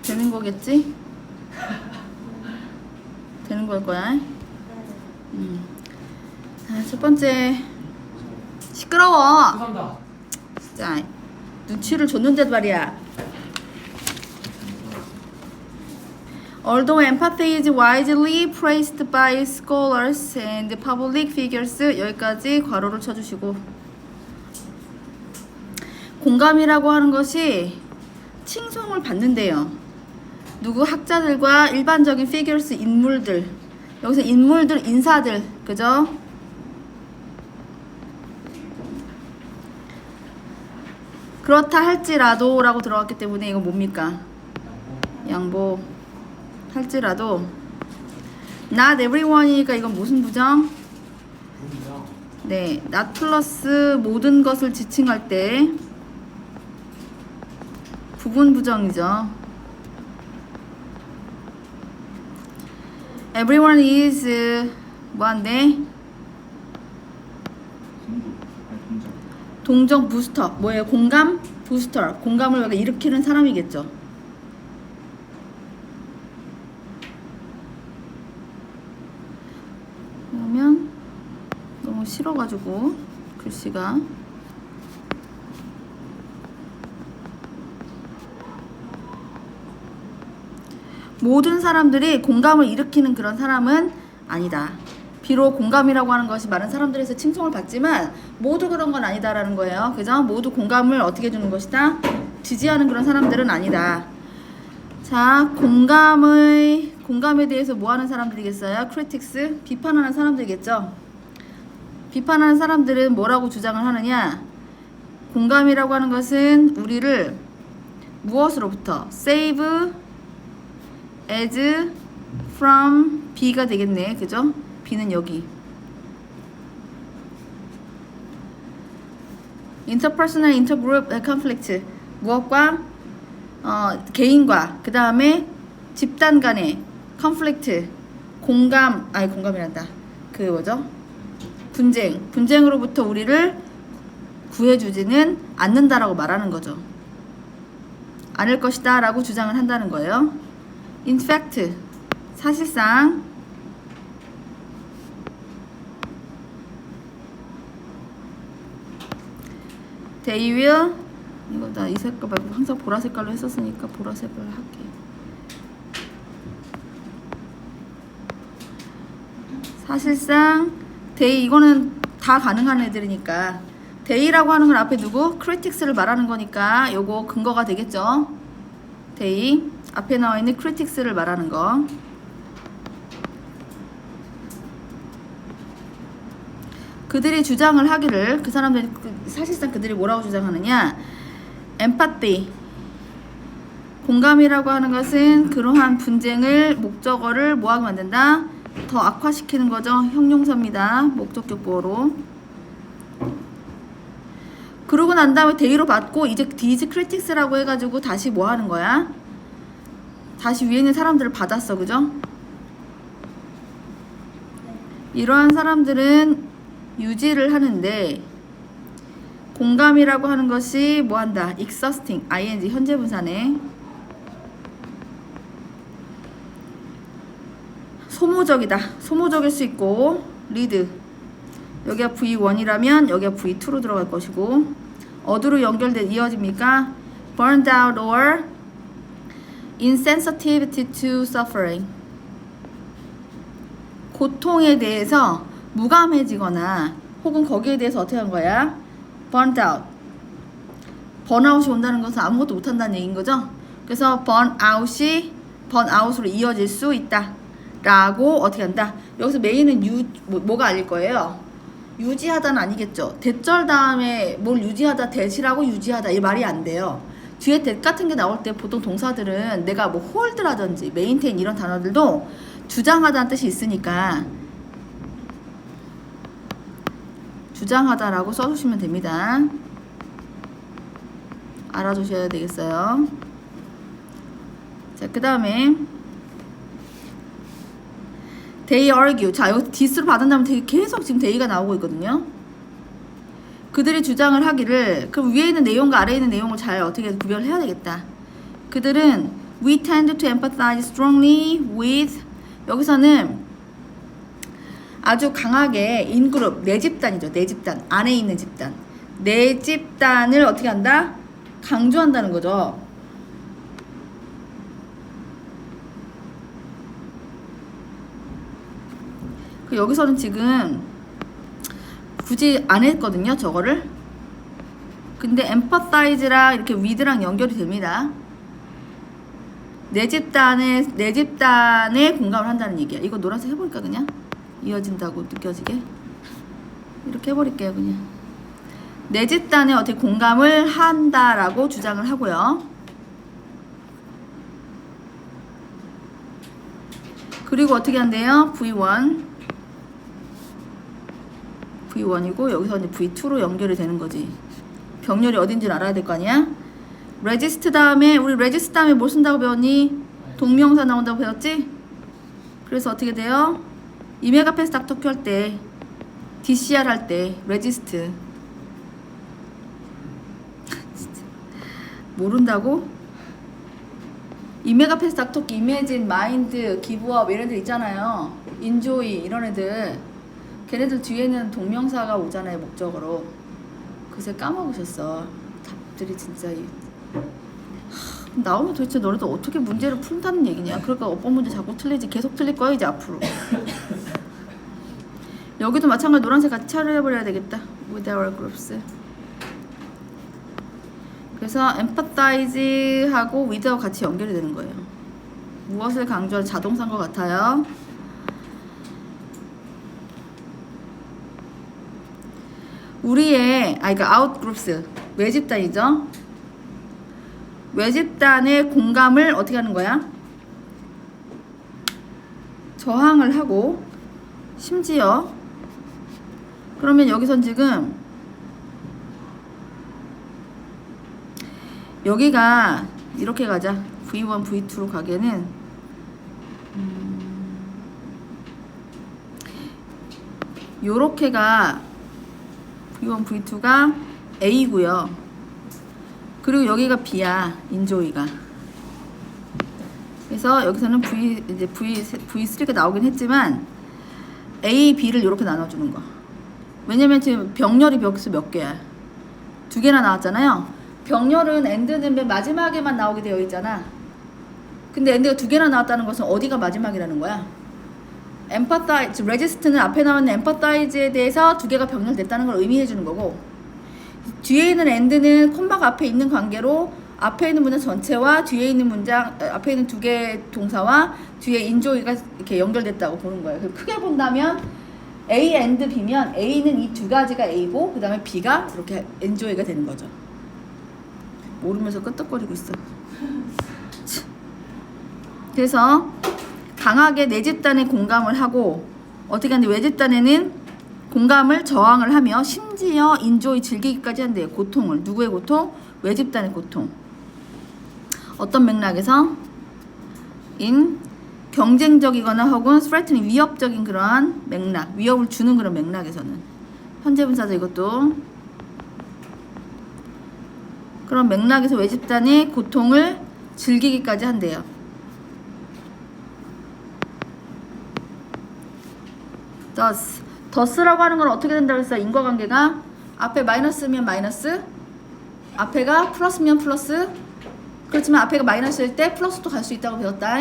되는 거겠지? 되는 걸 거야. 자, 첫 번째. 시끄러워. 죄송합니다. 진짜 눈치를 줬는데도 말이야. Although empathy is widely praised by scholars and public figures, 여기까지 괄호를 쳐주시고, 공감이라고 하는 것이 칭송을 받는데요. 누구 학자들과 일반적인 figures, 인물들, 여기서 인물들, 인사들, 그죠? 그렇다 할지라도 라고 들어갔기 때문에 이거 뭡니까? 양보. 할지라도 not everyone이니까 이건 무슨 부정? 네, not 플러스 모든 것을 지칭할 때 부분 부정이죠. Everyone is 뭐한데? 동정 부스터. 뭐예요? 공감? 부스터. 공감을 일으키는 사람이겠죠. 그러면 너무 싫어가지고 글씨가 모든 사람들이 공감을 일으키는 그런 사람은 아니다. 비록 공감이라고 하는 것이 많은 사람들에서 칭송을 받지만 모두 그런 건 아니다라는 거예요. 그죠? 모두 공감을 어떻게 주는 것이다? 지지하는 그런 사람들은 아니다. 자, 공감에 대해서 뭐 하는 사람들이겠어요? critics, 비판하는 사람들이겠죠. 비판하는 사람들은 뭐라고 주장을 하느냐? 공감이라고 하는 것은 우리를 무엇으로부터? save as from B가 되겠네. 그죠? B는 여기. interpersonal, intergroup conflict. 무엇과? 개인과 그 다음에 집단 간의 conflict. 공감이란다. 그 뭐죠? 분쟁으로부터 우리를 구해주지는 않는다라고 말하는 거죠. 않을 것이다 라고 주장을 한다는 거예요. In fact, 사실상 they will, 이거 나 이 색깔 말고 항상 보라 색깔로 했었으니까 보라색을 할게. 사실상 they, 이거는 다 가능한 애들이니까 they라고 하는 건 앞에 누구? critics를 말하는 거니까 요거 근거가 되겠죠. they, 앞에 나와 있는 critics를 말하는 거. 그들이 주장을 하기를, 그 사람들이 사실상 그들이 뭐라고 주장하느냐? empathy, 공감이라고 하는 것은 그러한 분쟁을 목적어를 뭐하게 만든다? 더 악화시키는 거죠. 형용사입니다. 목적격 보어로. 그러고 난 다음에 they로 받고 이제 these critics라고 해가지고 다시 뭐 하는 거야? 다시 위에 있는 사람들을 받았어. 그죠? 이러한 사람들은 유지를 하는데 공감이라고 하는 것이 뭐 한다? exhausting, ing, 현재 분사네. 소모적이다. 소모적일 수 있고 lead, 여기가 V1이라면 여기가 V2로 들어갈 것이고 어디로 이어집니까? burned out or insensitivity to suffering, 고통에 대해서 무감해지거나 혹은 거기에 대해서 어떻게 한 거야? burned out, 번아웃이 온다는 것은 아무것도 못한다는 얘기인 거죠. 그래서 번아웃으로 이어질 수 있다 라고 어떻게 한다? 여기서 메인은 뭐가 아닐 거예요? 유지하다는 아니겠죠. 대절 다음에 뭘 유지하다, 대시라고 유지하다 이 말이 안 돼요. 뒤에 that 같은 게 나올 때 보통 동사들은 내가 뭐 hold라든지 maintain 이런 단어들도 주장하다는 뜻이 있으니까 주장하다라고 써주시면 됩니다. 알아두셔야 되겠어요. 자, 그 다음에 they argue. 자, 여기 this로 받은다면 되게 계속 지금 they가 나오고 있거든요. 그들이 주장을 하기를, 그럼 위에 있는 내용과 아래에 있는 내용을 잘 어떻게 구별해야 되겠다. 그들은 We tend to empathize strongly with 여기서는 아주 강하게 인그룹 내 집단이죠. 내 집단 안에 있는 집단 내 집단을 어떻게 한다? 강조한다는 거죠. 여기서는 지금 굳이 안 했거든요. 저거를. 근데 empathize랑 이렇게 with랑 연결이 됩니다. 내 집단에 공감을 한다는 얘기야. 이거 노란색 해볼까 그냥? 이어진다고 느껴지게 이렇게 해버릴게요. 그냥 내 집단에 어떻게 공감을 한다라고 주장을 하고요. 그리고 어떻게 한대요? V1이고 여기서 이제 V2로 연결이 되는 거지. 병렬이 어딘지를 알아야 될 거 아니야? resist 다음에 우리 resist 다음에 뭘 쓴다고 배웠니? 동명사 나온다고 배웠지? 그래서 어떻게 돼요? 이메가패스 닥터큐 할 때 DCR 할 때 resist 진짜 모른다고? 이메가패스 닥터큐 이매진 마인드 기브업 이런 애들 있잖아요. 인조이 이런 애들 걔네들 뒤에는 동명사가 오잖아요. 목적으로. 그새 까먹으셨어. 답들이 진짜 나오면 도대체 너네들 어떻게 문제를 푼다는 얘기냐. 그러니까 어법 문제 자꾸 틀리지. 계속 틀릴 거야 이제 앞으로. 여기도 마찬가지 노란색 같이 처리해버려야 되겠다. with our groups. 그래서 empathize하고 with하고 같이 연결이 되는 거예요. 무엇을 강조하는 자동사인 것 같아요. 우리의 그러니까 outgroups 외집단이죠. 외집단의 공감을 어떻게 하는 거야? 저항을 하고 심지어 그러면 여기선 지금 여기가 이렇게 가자. V1, V2로 가기에는 요렇게가 V1, V2가 A고요. 그리고 여기가 B야. 인조이가. 그래서 여기서는 이제 V3가 나오긴 했지만 A, B를 이렇게 나눠주는 거. 왜냐면 지금 병렬이 여기서 몇 개야? 2개나 나왔잖아요. 병렬은 엔드는 맨 마지막에만 나오게 되어 있잖아. 근데 엔드가 2개나 나왔다는 것은 어디가 마지막이라는 거야? empathize, resist는 앞에 나오는 empathize에 대해서 2개가 병렬됐다는 걸 의미해 주는 거고, 뒤에 있는 end는 콤마가 앞에 있는 관계로 앞에 있는 문장 전체와 뒤에 있는 문장, 앞에 있는 2개의 동사와 뒤에 인조이가 이렇게 연결됐다고 보는 거예요. 크게 본다면 A and B면 A는 이 2가지가 A고 그 다음에 B가 이렇게 인조이가 되는 거죠. 모르면서 끄떡거리고 있어. 그래서 강하게 내 집단에 공감을 하고 어떻게 하는데 외집단에는 공감을 저항을 하며 심지어 인조이 즐기기까지 한대요. 고통을. 누구의 고통? 외집단의 고통. 어떤 맥락에서? 경쟁적이거나 혹은 threatening 위협적인 그러한 맥락, 위협을 주는 그런 맥락에서는 현재 분사죠. 이것도 그런 맥락에서 외집단의 고통을 즐기기까지 한대요. thus라고 하는 건 어떻게 된다고 했어요? 인과관계가 앞에 마이너스면 마이너스, 앞에가 플러스면 플러스. 그렇지만 앞에가 마이너스일 때 플러스도 갈 수 있다고 배웠다.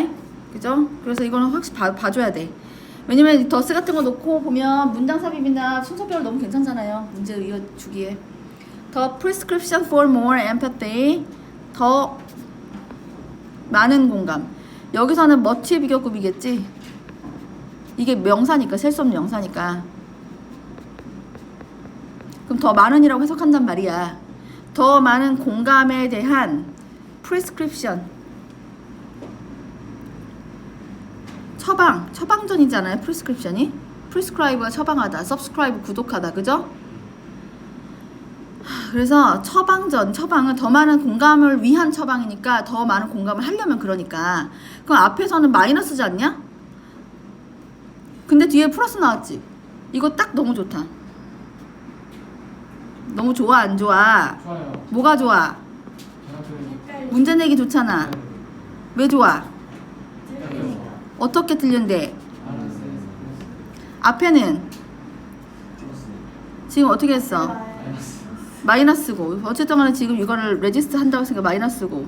그죠? 그래서 이거는 확실히 봐줘야 돼. 왜냐면 더스 같은 거 놓고 보면 문장 삽입이나 순서별로 너무 괜찮잖아요. 문제 이거 주기에. The prescription for more empathy. 더 많은 공감. 여기서는 much의 비교급이겠지. 이게 명사니까, 셀 수 없는 명사니까. 그럼 더 많은이라고 해석한단 말이야. 더 많은 공감에 대한 prescription. 처방전이잖아요. prescription이. prescribe가 처방하다, subscribe 구독하다, 그죠? 그래서 처방은 더 많은 공감을 위한 처방이니까 더 많은 공감을 하려면 그러니까. 그럼 앞에서는 마이너스지 않냐? 근데 뒤에 플러스 나왔지. 이거 딱 너무 좋다. 너무 좋아, 안 좋아? 좋아요. 뭐가 좋아? 문제 내기 좋잖아. 왜 좋아? 틀리니까. 어떻게 틀린데? 앞에는 지금 어떻게 했어? 마이너스고 어쨌든 간에 지금 이거를 레지스트 한다고 했으니까 마이너스고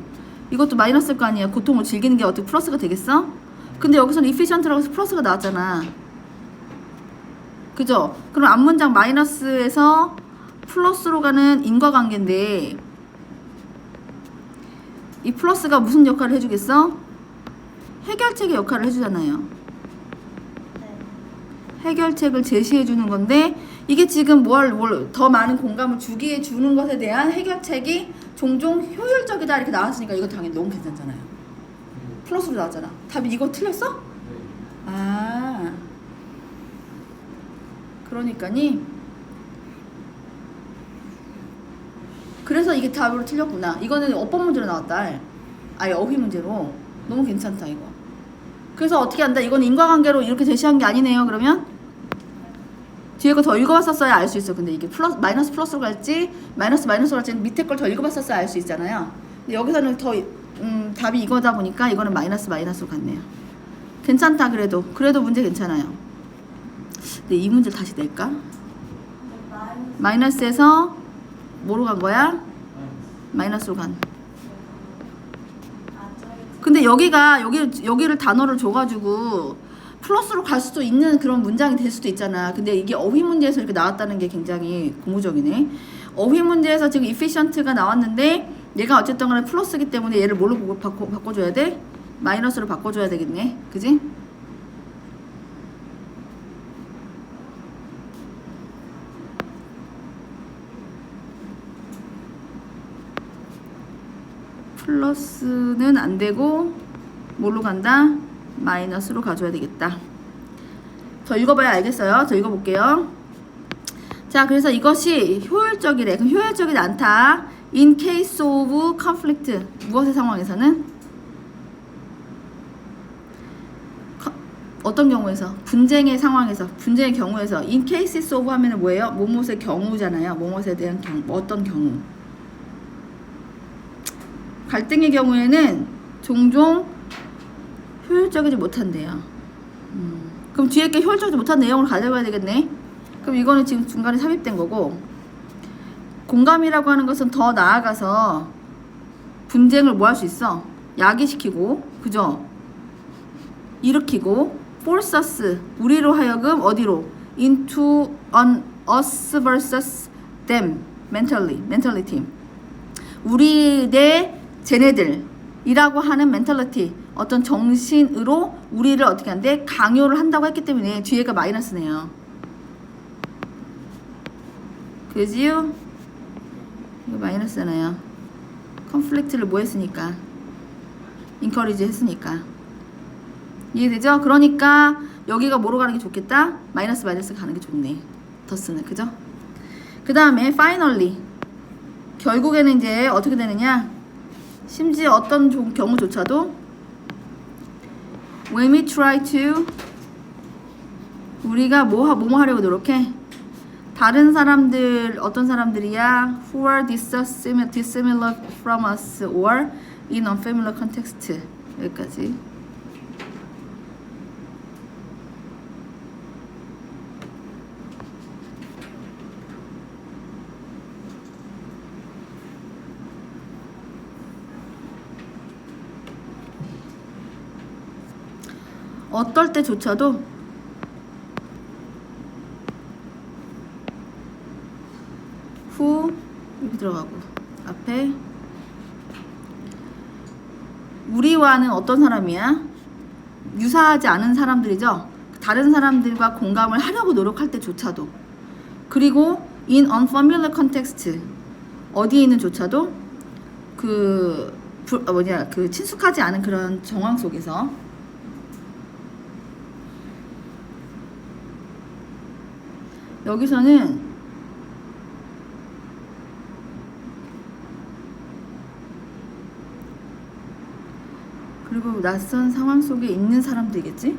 이것도 마이너스일 거 아니야. 고통을 즐기는 게 어떻게 플러스가 되겠어? 근데 여기서는 efficient라고 해서 플러스가 나왔잖아. 그죠? 그럼 앞문장 마이너스에서 플러스로 가는 인과관계인데 이 플러스가 무슨 역할을 해주겠어? 해결책의 역할을 해주잖아요. 네. 해결책을 제시해 주는 건데 이게 지금 뭘 더 많은 공감을 주기에 주는 것에 대한 해결책이 종종 효율적이다 이렇게 나왔으니까 이거 당연히 너무 괜찮잖아요. 플러스로 나왔잖아. 답이 이거 틀렸어? 아 그러니까니 그래서 이게 답으로 틀렸구나. 이거는 어법 문제로 나왔다. 아예 어휘 문제로. 너무 괜찮다 이거. 그래서 어떻게 한다? 이건 인과관계로 이렇게 제시한 게 아니네요. 그러면 뒤에 거 더 읽어봤었어야 알 수 있어. 근데 이게 플러스 마이너스 플러스로 갈지 마이너스 마이너스로 갈지 밑에 걸 더 읽어봤었어야 알 수 있잖아요. 근데 여기서는 더 답이 이거다 보니까 이거는 마이너스 마이너스로 갔네요. 괜찮다. 그래도 문제 괜찮아요. 근데 이 문제를 다시 낼까? 마이너스에서 뭐로 간 거야? 마이너스로 간. 근데 여기를 단어를 줘가지고 플러스로 갈 수도 있는 그런 문장이 될 수도 있잖아. 근데 이게 어휘 문제에서 이렇게 나왔다는 게 굉장히 고무적이네. 어휘 문제에서 지금 efficient가 나왔는데 얘가 어쨌든 간에 플러스기 때문에 얘를 뭘로 바꿔줘야 돼? 마이너스로 바꿔줘야 되겠네. 그지? 플러스는 안 되고 뭘로 간다? 마이너스로 가져야 되겠다. 더 읽어봐야 알겠어요. 더 읽어볼게요. 자, 그래서 이것이 효율적이래. 그럼 효율적이지 않다. In case of conflict. 무엇의 상황에서는? 어떤 경우에서? 분쟁의 상황에서. 분쟁의 경우에서. In cases of 하면은 뭐예요? 뭐뭇의 경우잖아요. 뭐뭇에 대한 경우. 어떤 경우. 갈등의 경우에는 종종 효율적이지 못한대요. 그럼 뒤에 게 효율적이지 못한 내용을 가져가야 되겠네. 그럼 이거는 지금 중간에 삽입된 거고 공감이라고 하는 것은 더 나아가서 분쟁을 뭐 할 수 있어? 야기시키고 그죠? 일으키고 force us 우리로 하여금 어디로? into on us versus them mentality 우리 대 쟤네들이라고 하는 멘탈리티 어떤 정신으로 우리를 어떻게 한대? 강요를 한다고 했기 때문에 뒤에가 마이너스네요. 그지요? 이거 마이너스잖아요. 컨플릭트를 뭐 했으니까? 인커리지 했으니까. 이해되죠? 그러니까 여기가 뭐로 가는 게 좋겠다? 마이너스 가는 게 좋네. 더스는 그죠? 그 다음에 finally 결국에는 이제 어떻게 되느냐? 심지어 어떤 경우조차도 when we try to 우리가 뭐 하려고 노력해? 다른 사람들 어떤 사람들이야? who are dissimilar from us or in unfamiliar context 여기까지. 어떨 때조차도 후 이렇게 들어가고 앞에 우리와는 어떤 사람이야? 유사하지 않은 사람들이죠. 다른 사람들과 공감을 하려고 노력할 때조차도 그리고 in unfamiliar context 어디에 있는조차도 그 친숙하지 않은 그런 정황 속에서 여기서는 그리고 낯선 상황 속에 있는 사람들이겠지?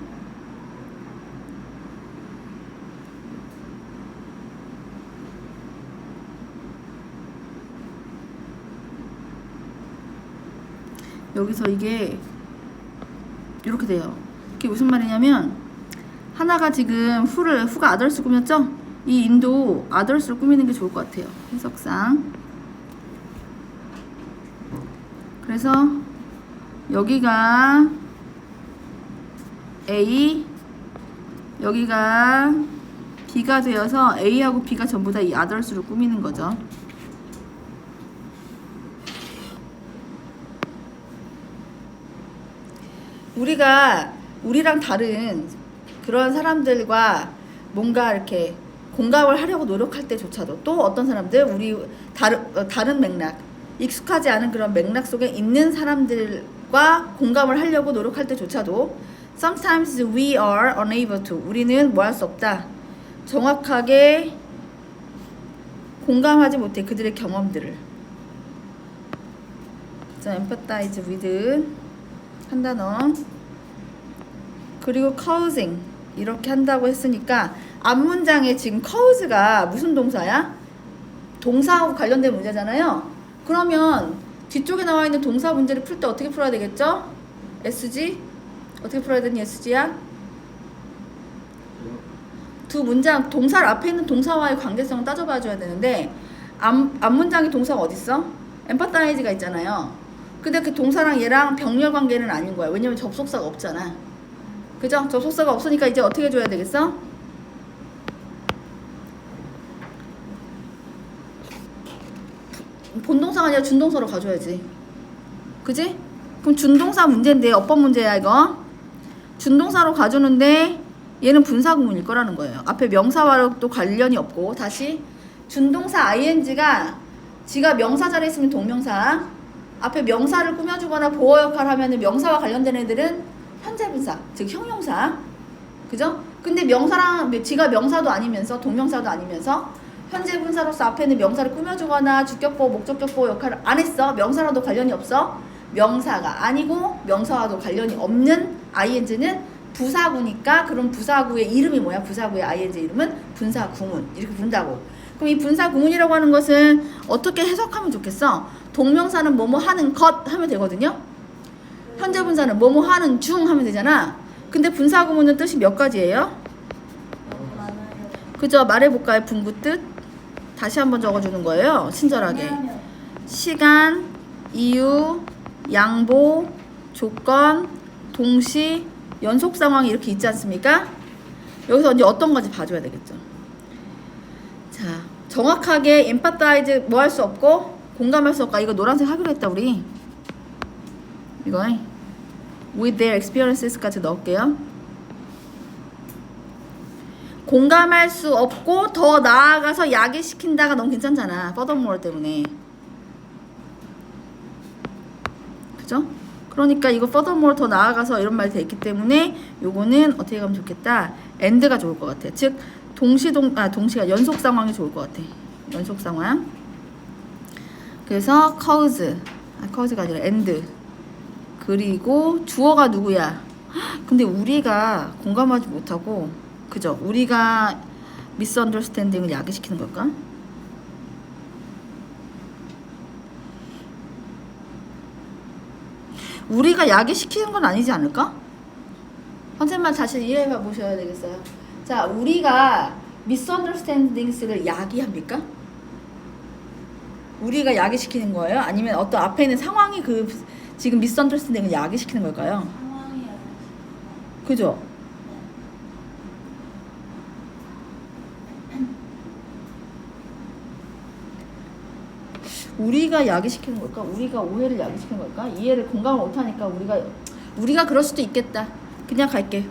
여기서 이게 이렇게 돼요. 그게 무슨 말이냐면 하나가 지금 후가 아덜스 꾸몄죠? 이 인도 아덜스를 꾸미는 게 좋을 것 같아요. 해석상. 그래서 여기가 A, 여기가 B가 되어서 A하고 B가 전부 다 이 아덜스를 꾸미는 거죠. 우리랑 다른 그런 사람들과 뭔가 이렇게 공감을 하려고 노력할 때조차도 또 어떤 사람들 우리 다른 맥락 익숙하지 않은 그런 맥락 속에 있는 사람들과 공감을 하려고 노력할 때조차도 sometimes we are unable to 우리는 뭐 할 수 없다 정확하게 공감하지 못해 그들의 경험들을 그래서 empathize with 한 단어 그리고 causing 이렇게 한다고 했으니까 앞문장에 지금 cause가 무슨 동사야? 동사하고 관련된 문제잖아요. 그러면 뒤쪽에 나와 있는 동사 문제를 풀 때 어떻게 풀어야 되겠죠? SG? 어떻게 풀어야 되니 SG야? 두 문장 동사 앞에 있는 동사와의 관계성을 따져봐 줘야 되는데 앞문장의 동사가 어딨어? empathize가 있잖아요. 근데 그 동사랑 얘랑 병렬 관계는 아닌 거야. 왜냐면 접속사가 없잖아. 그죠? 접속사가 없으니까 이제 어떻게 해줘야 되겠어? 본동사가 아니라 준동사로 가줘야지. 그지? 그럼 준동사 문제인데 어법 문제야 이거? 준동사로 가주는데 얘는 분사구문일 거라는 거예요. 앞에 명사와도 또 관련이 없고 다시 준동사 ing가 지가 명사 자리에 있으면 동명사 앞에 명사를 꾸며주거나 보어 역할을 하면 명사와 관련된 애들은 현재 분사, 즉 형용사. 그죠? 근데 명사랑 지가 명사도 아니면서 동명사도 아니면서 현재 분사로서 앞에는 명사를 꾸며주거나 주격보, 목적격보 역할을 안 했어. 명사랑도 관련이 없어. 명사가 아니고 명사와도 관련이 없는 ing는 부사구니까 그럼 부사구의 이름이 뭐야? 부사구의 ing 이름은 분사구문. 이렇게 분다고. 그럼 이 분사구문이라고 하는 것은 어떻게 해석하면 좋겠어? 동명사는 뭐뭐 하는 것 하면 되거든요. 현재 분사는 뭐뭐 하는 중 하면 되잖아. 근데 분사구문은 뜻이 몇 가지예요? 너무 많아요. 그죠? 말해볼까요? 분구 뜻? 다시 한번 적어주는 거예요. 친절하게. 왜냐하면 시간, 이유, 양보, 조건, 동시, 연속 상황이 이렇게 있지 않습니까? 여기서 이제 어떤 건지 봐줘야 되겠죠. 자, 정확하게 empathize 뭐 할 수 없고 공감할 수 없고 이거 노란색 하기로 했다 우리. 이거 with their experiences까지 넣을게요. 공감할 수 없고 더 나아가서 야기시킨다가 너무 괜찮잖아. furthermore 때문에. 그죠? 그러니까 이거 furthermore 더 나아가서 이런 말이 돼 있기 때문에 요거는 어떻게 가면 좋겠다. and가 좋을 것 같아. 즉 동시가 연속 상황이 좋을 것 같아. 연속 상황. 그래서 cause가 아니라 and. 그리고 주어가 누구야? 근데 우리가 공감하지 못하고 그죠? 우리가 misunderstanding을 야기시키는 걸까? 우리가 야기시키는 건 아니지 않을까? 선생님만 다시 이해해 보셔야 되겠어요. 자, 우리가 misunderstandings를 야기합니까? 우리가 야기시키는 거예요? 아니면 어떤 앞에 있는 상황이 그 지금 misunderstanding을 야기시키는 걸까요? 상황이야. 그죠? 우리가 야기시키는 걸까? 우리가 오해를 야기시키는 걸까? 이해를 공감을 못하니까 우리가 그럴 수도 있겠다. 그냥 갈게.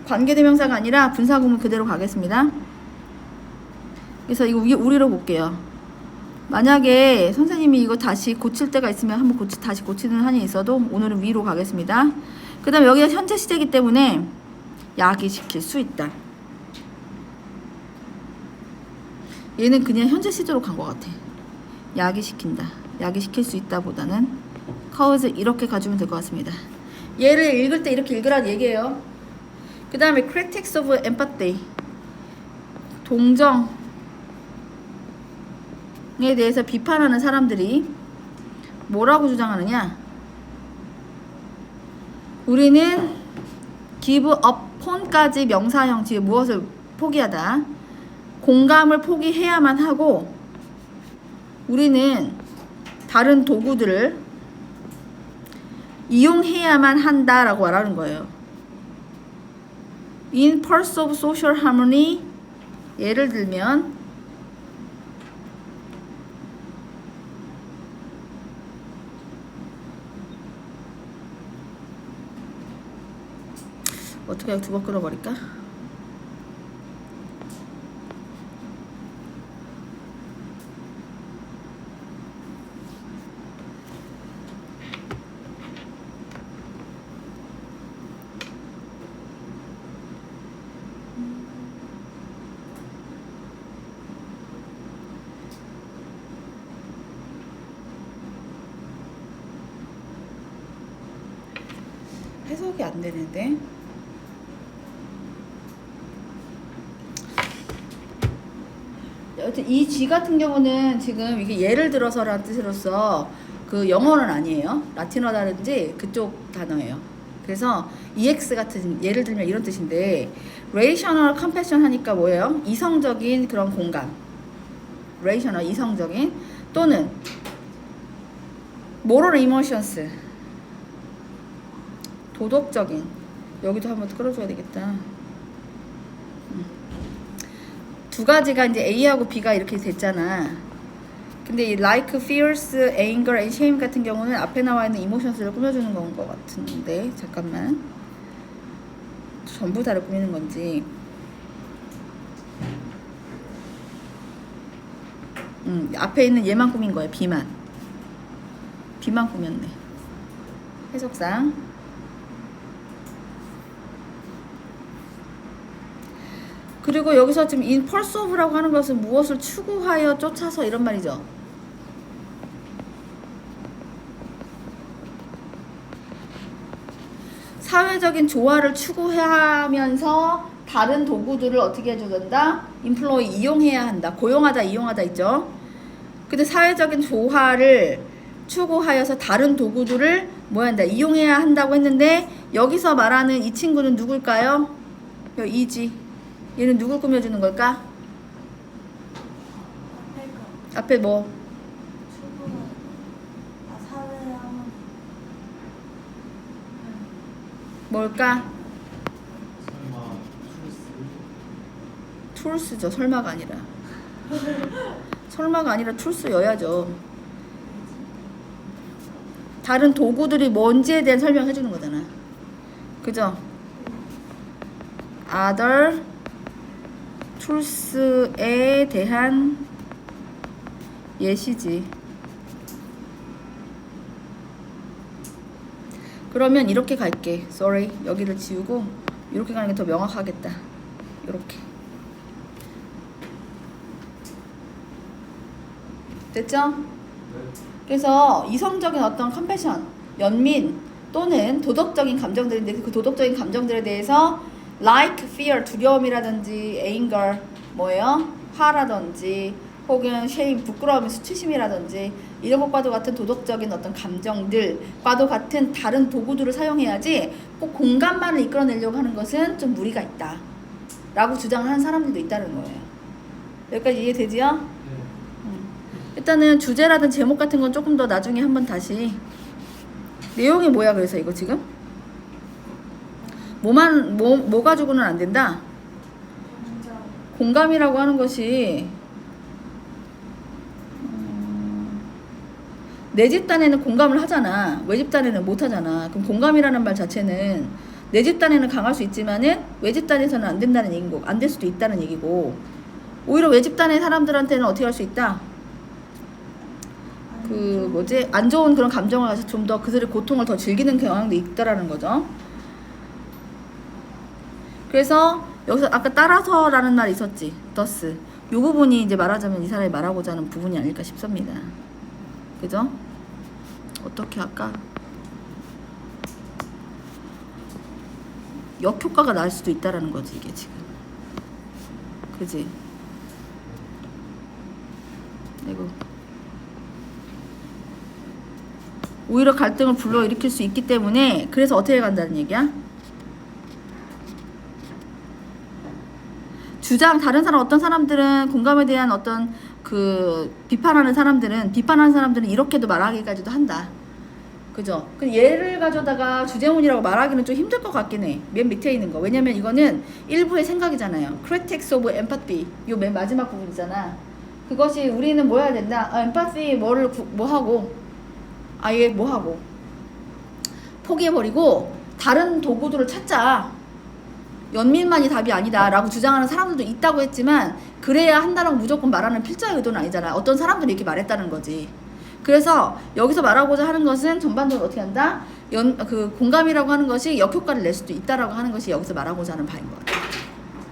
관계대명사가 아니라 분사구문 그대로 가겠습니다. 그래서 이거 우리로 볼게요. 만약에 선생님이 이거 다시 고칠 때가 있으면 한번 다시 고치는 한이 있어도 오늘은 위로 가겠습니다. 그 다음 여기가 현재 시제이기 때문에 야기시킬 수 있다. 얘는 그냥 현재 시제로 간 것 같아. 야기시킨다. 야기시킬 수 있다 보다는 cause 이렇게 가주면 될 것 같습니다. 얘를 읽을 때 이렇게 읽으라는 얘기예요. 그 다음에 critics of empathy 동정에 대해서 비판하는 사람들이 뭐라고 주장하느냐? 우리는 give upon까지 명사형 뒤에 무엇을 포기하다. 공감을 포기해야만 하고 우리는 다른 도구들을 이용해야만 한다라고 말하는 거예요. In pursuit of social harmony, 예를 들면 어떻게 하고 두 번 끊어버릴까? 해석이 안 되는데. 여튼 이 G 같은 경우는 지금 이게 예를 들어서라는 뜻으로서 그 영어는 아니에요. 라틴어라든지 그쪽 단어예요. 그래서 EX 같은 예를 들면 이런 뜻인데 rational compassion 하니까 뭐예요? 이성적인 그런 공감. rational 이성적인 또는 moral emotions 도덕적인 여기도 한번 끌어줘야 되겠다. 두 가지가 이제 A하고 B가 이렇게 됐잖아. 근데 이 like, fears, anger, and shame 같은 경우는 앞에 나와 있는 emotions를 꾸며주는 건 것 같은데 잠깐만 전부 다를 꾸미는 건지 앞에 있는 얘만 꾸민 거예요. B만 꾸몄네 해석상. 그리고 여기서 지금 in pursuit of라고 하는 것은 무엇을 추구하여 쫓아서 이런 말이죠. 사회적인 조화를 추구하면서 다른 도구들을 어떻게 해주는다? employ 이용해야 한다. 고용하다 이용하다 있죠. 근데 사회적인 조화를 추구하여서 다른 도구들을 뭐 한다? 이용해야 한다고 했는데 여기서 말하는 이 친구는 누굴까요? 이지. 얘는 누굴 꾸며주는 걸까? 앞에 뭐? 뭘까? 설마 툴스죠. 설마가 아니라. 설마가 아니라 툴스여야죠. 다른 도구들이 뭔지에 대한 설명을 해주는 거잖아. 그죠? other tools에 대한 예시지. 그러면 이렇게 갈게. sorry. 여기를 지우고 이렇게 가는 게 더 명확하겠다. 이렇게. 됐죠? 그래서 이성적인 어떤 컴패션, 연민 또는 도덕적인 감정들인데 그 도덕적인 감정들에 대해서 like, fear, 두려움이라든지 anger, 뭐예요? 화라든지 혹은 shame, 부끄러움, 수치심이라든지 이런 것과도 같은 도덕적인 어떤 감정들과도 같은 다른 도구들을 사용해야지 꼭 공감만을 이끌어내려고 하는 것은 좀 무리가 있다 라고 주장을 하는 사람들도 있다는 거예요. 여기까지 이해되지요? 일단은 주제라든 제목 같은 건 조금 더 나중에 한번 다시. 내용이 뭐야 그래서 이거 지금? 뭐 가지고는 안 된다? 공감이라고 하는 것이 내 집단에는 공감을 하잖아. 외 집단에는 못 하잖아. 그럼 공감이라는 말 자체는 내 집단에는 강할 수 있지만은 외 집단에서는 안 된다는 얘기고, 안 될 수도 있다는 얘기고, 오히려 외 집단의 사람들한테는 어떻게 할 수 있다? 안 좋은 그런 감정을 가서 좀 더 그들의 고통을 더 즐기는 경향도 있다라는 거죠. 그래서 여기서 아까 따라서라는 말이 있었지. thus. 요 부분이 이제 말하자면 이 사람이 말하고자 하는 부분이 아닐까 싶습니다. 그죠? 어떻게 할까? 역효과가 날 수도 있다라는 거지 이게 지금. 그지? 아이고. 오히려 갈등을 불러일으킬 수 있기 때문에 그래서 어떻게 간다는 얘기야? 다른 사람 어떤 사람들은 공감에 대한 어떤 그 비판하는 사람들은 이렇게도 말하기까지도 한다. 그죠? 그 예를 가져다가 주제문이라고 말하기는 좀 힘들 것 같긴 해. 맨 밑에 있는 거. 왜냐면 이거는 일부의 생각이잖아요. Critics of empathy. 요 맨 마지막 부분이잖아. 그것이 우리는 뭐 해야 된다? empathy 뭐 하고 아예 뭐 하고 포기해버리고 다른 도구들을 찾자. 연민만이 답이 아니다 라고 주장하는 사람들도 있다고 했지만 그래야 한다라고 무조건 말하는 필자의 의도는 아니잖아. 어떤 사람들이 이렇게 말했다는 거지. 그래서 여기서 말하고자 하는 것은 전반적으로 어떻게 한다? 그 공감이라고 하는 것이 역효과를 낼 수도 있다라고 하는 것이 여기서 말하고자 하는 바인 것 같아요.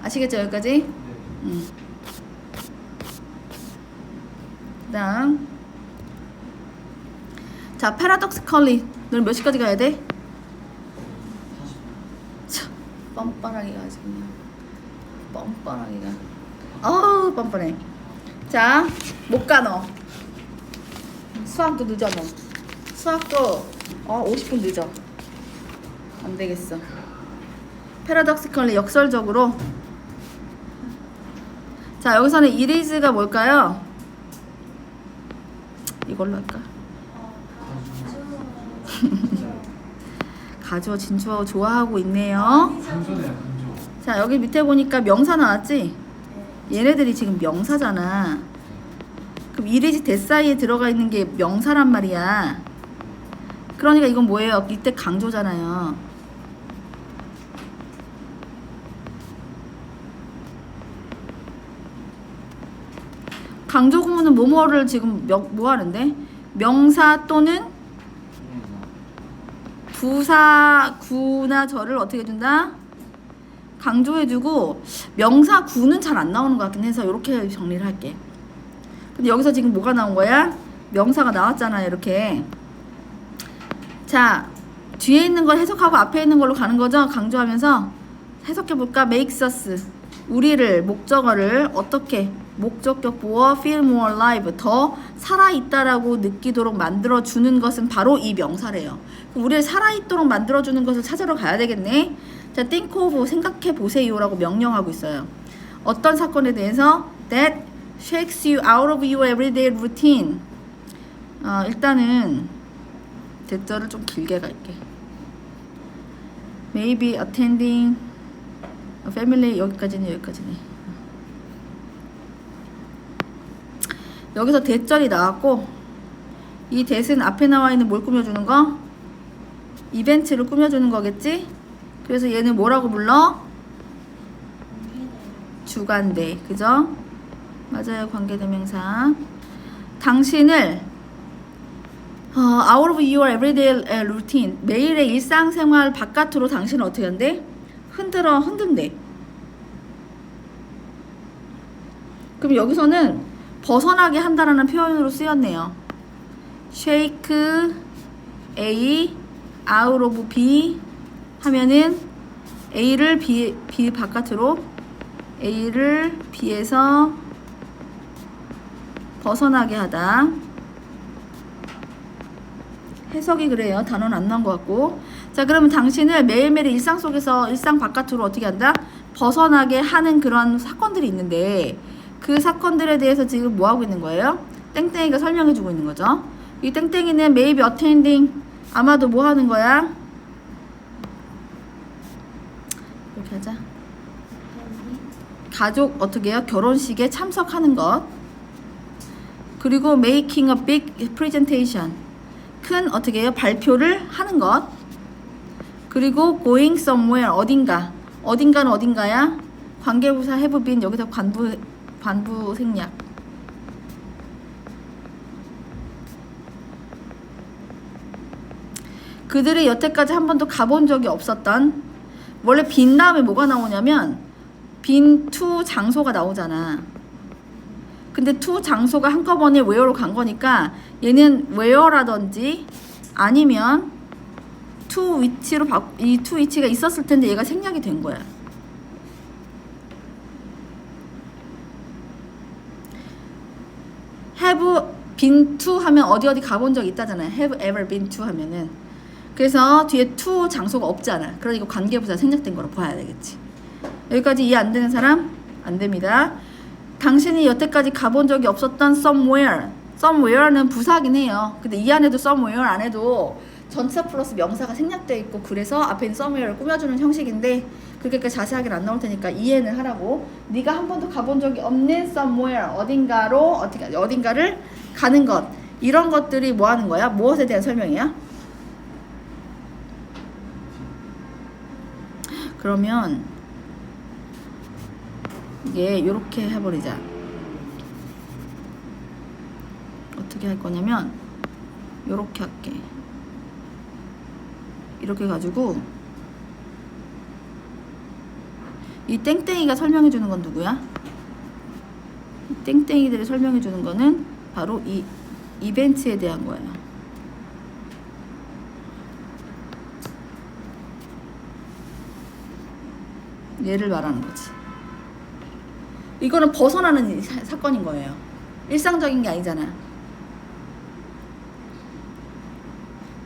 아시겠죠 여기까지? 그다음 자 paradoxically 너는 몇 시까지 가야 돼? 참 뻔뻔하게 가지 그냥 뻔뻔하게 가. 어우 뻔뻔해. 자 못 가 너. 수학도 늦어 너. 수학도 50분 늦어. 안 되겠어. paradoxically 역설적으로. 자 여기서는 it is가 뭘까요? 이걸로 할까? 가주어 진주어 좋아하고 있네요. 간조네요, 간조. 자 여기 밑에 보니까 명사 나왔지? 얘네들이 지금 명사잖아. 그럼 이리지 대 사이에 들어가 있는 게 명사란 말이야. 그러니까 이건 뭐예요? 이때 강조잖아요. 강조 구문은 뭐뭐를 지금 뭐 하는데? 명사 또는 부사 구나 절을 어떻게 해준다? 강조해주고 명사 구는 잘 안 나오는 것 같긴 해서 이렇게 정리를 할게. 근데 여기서 지금 뭐가 나온 거야? 명사가 나왔잖아요 이렇게. 자 뒤에 있는 걸 해석하고 앞에 있는 걸로 가는 거죠. 강조하면서 해석해볼까? makes us 우리를 목적어를 어떻게 목적격 보어 feel more alive 더 살아있다라고 느끼도록 만들어주는 것은 바로 이 명사래요. 우리를 살아있도록 만들어주는 것을 찾으러 가야 되겠네. 자 think of 생각해보세요 라고 명령하고 있어요. 어떤 사건에 대해서 that shakes you out of your everyday routine. 일단은 대절을 좀 길게 갈게. maybe attending a family 여기까지네. 여기서 대절이 나왔고 이 대는 앞에 나와 있는 뭘 꾸며주는 거? 이벤트를 꾸며주는 거겠지? 그래서 얘는 뭐라고 불러? 주관대. 그죠? 맞아요. 관계대명사. 당신을 out of your everyday routine 매일의 일상생활 바깥으로 당신을 어떻게 한대? 흔든대. 그럼 여기서는 벗어나게 한다라는 표현으로 쓰였네요. shake A out of B 하면은 A를 B 바깥으로 A를 B에서 벗어나게 하다. 해석이 그래요. 단어는 안 나온 것 같고. 자 그러면 당신을 매일매일 일상 속에서 일상 바깥으로 어떻게 한다? 벗어나게 하는 그런 사건들이 있는데 그 사건들에 대해서 지금 뭐 하고 있는 거예요? 땡땡이가 설명해 주고 있는 거죠. 이 땡땡이는 maybe attending 아마도 뭐 하는 거야? 이렇게 하자. 가족 어떻게 해요? 결혼식에 참석하는 것. 그리고 making a big presentation 큰 어떻게 해요? 발표를 하는 것. 그리고 going somewhere 어딘가는 어딘가야? 관계부사 have been 여기서 관부 생략. 그들이 여태까지 한 번도 가본 적이 없었던 원래 빈 다음에 뭐가 나오냐면 빈 to 장소가 나오잖아. 근데 to 장소가 한꺼번에 where로 간 거니까 얘는 where라든지 아니면 to 위치로 이 to 위치가 있었을 텐데 얘가 생략이 된 거야. have been to 하면 어디 어디 가본 적 있다잖아요. have ever been to 하면은. 그래서 뒤에 to 장소가 없잖아. 그러니까 관계부사 생략된 거로 봐야 되겠지. 여기까지 이해 안 되는 사람? 안 됩니다. 당신이 여태까지 가본 적이 없었던 somewhere는 부사긴 해요. 근데 이 안에도 somewhere 안에도 전치사 플러스 명사가 생략되어 있고 그래서 앞에 있는 somewhere를 꾸며주는 형식인데 그렇게 자세하게는 안 나올 테니까 이해는 하라고. 네가 한 번도 가본 적이 없는 somewhere 어딘가로 어딘가를 가는 것 이런 것들이 뭐 하는 거야? 무엇에 대한 설명이야? 그러면 이게 이렇게 해버리자. 어떻게 할 거냐면 이렇게 할게. 이렇게 가지고 이 땡땡이가 설명해 주는 건 누구야? 이 땡땡이들이 설명해 주는 거는 바로 이 이벤트에 대한 거예요. 얘를 말하는 거지. 이거는 벗어나는 사건인 거예요. 일상적인 게 아니잖아.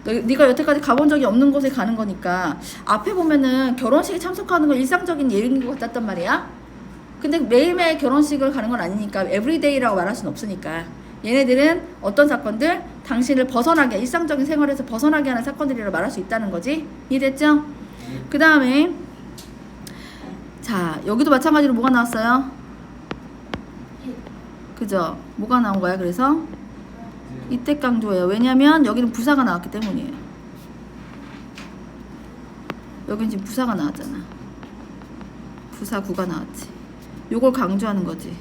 네가 여태까지 가본 적이 없는 곳에 가는 거니까 앞에 보면은 결혼식에 참석하는 건 일상적인 예인 것 같았단 말이야. 근데 매일매일 결혼식을 가는 건 아니니까 에브리데이라고 말할 수는 없으니까 얘네들은 어떤 사건들? 당신을 벗어나게 일상적인 생활에서 벗어나게 하는 사건들이라고 말할 수 있다는 거지. 이해됐죠? 그 다음에 자 여기도 마찬가지로 뭐가 나왔어요? 그죠? 뭐가 나온 거야? 그래서 이때 강조예요. 왜냐면 여기는 부사가 나왔기 때문이에요. 여긴 지금 부사가 나왔잖아. 부사 구가 나왔지. 요걸 강조하는 거지.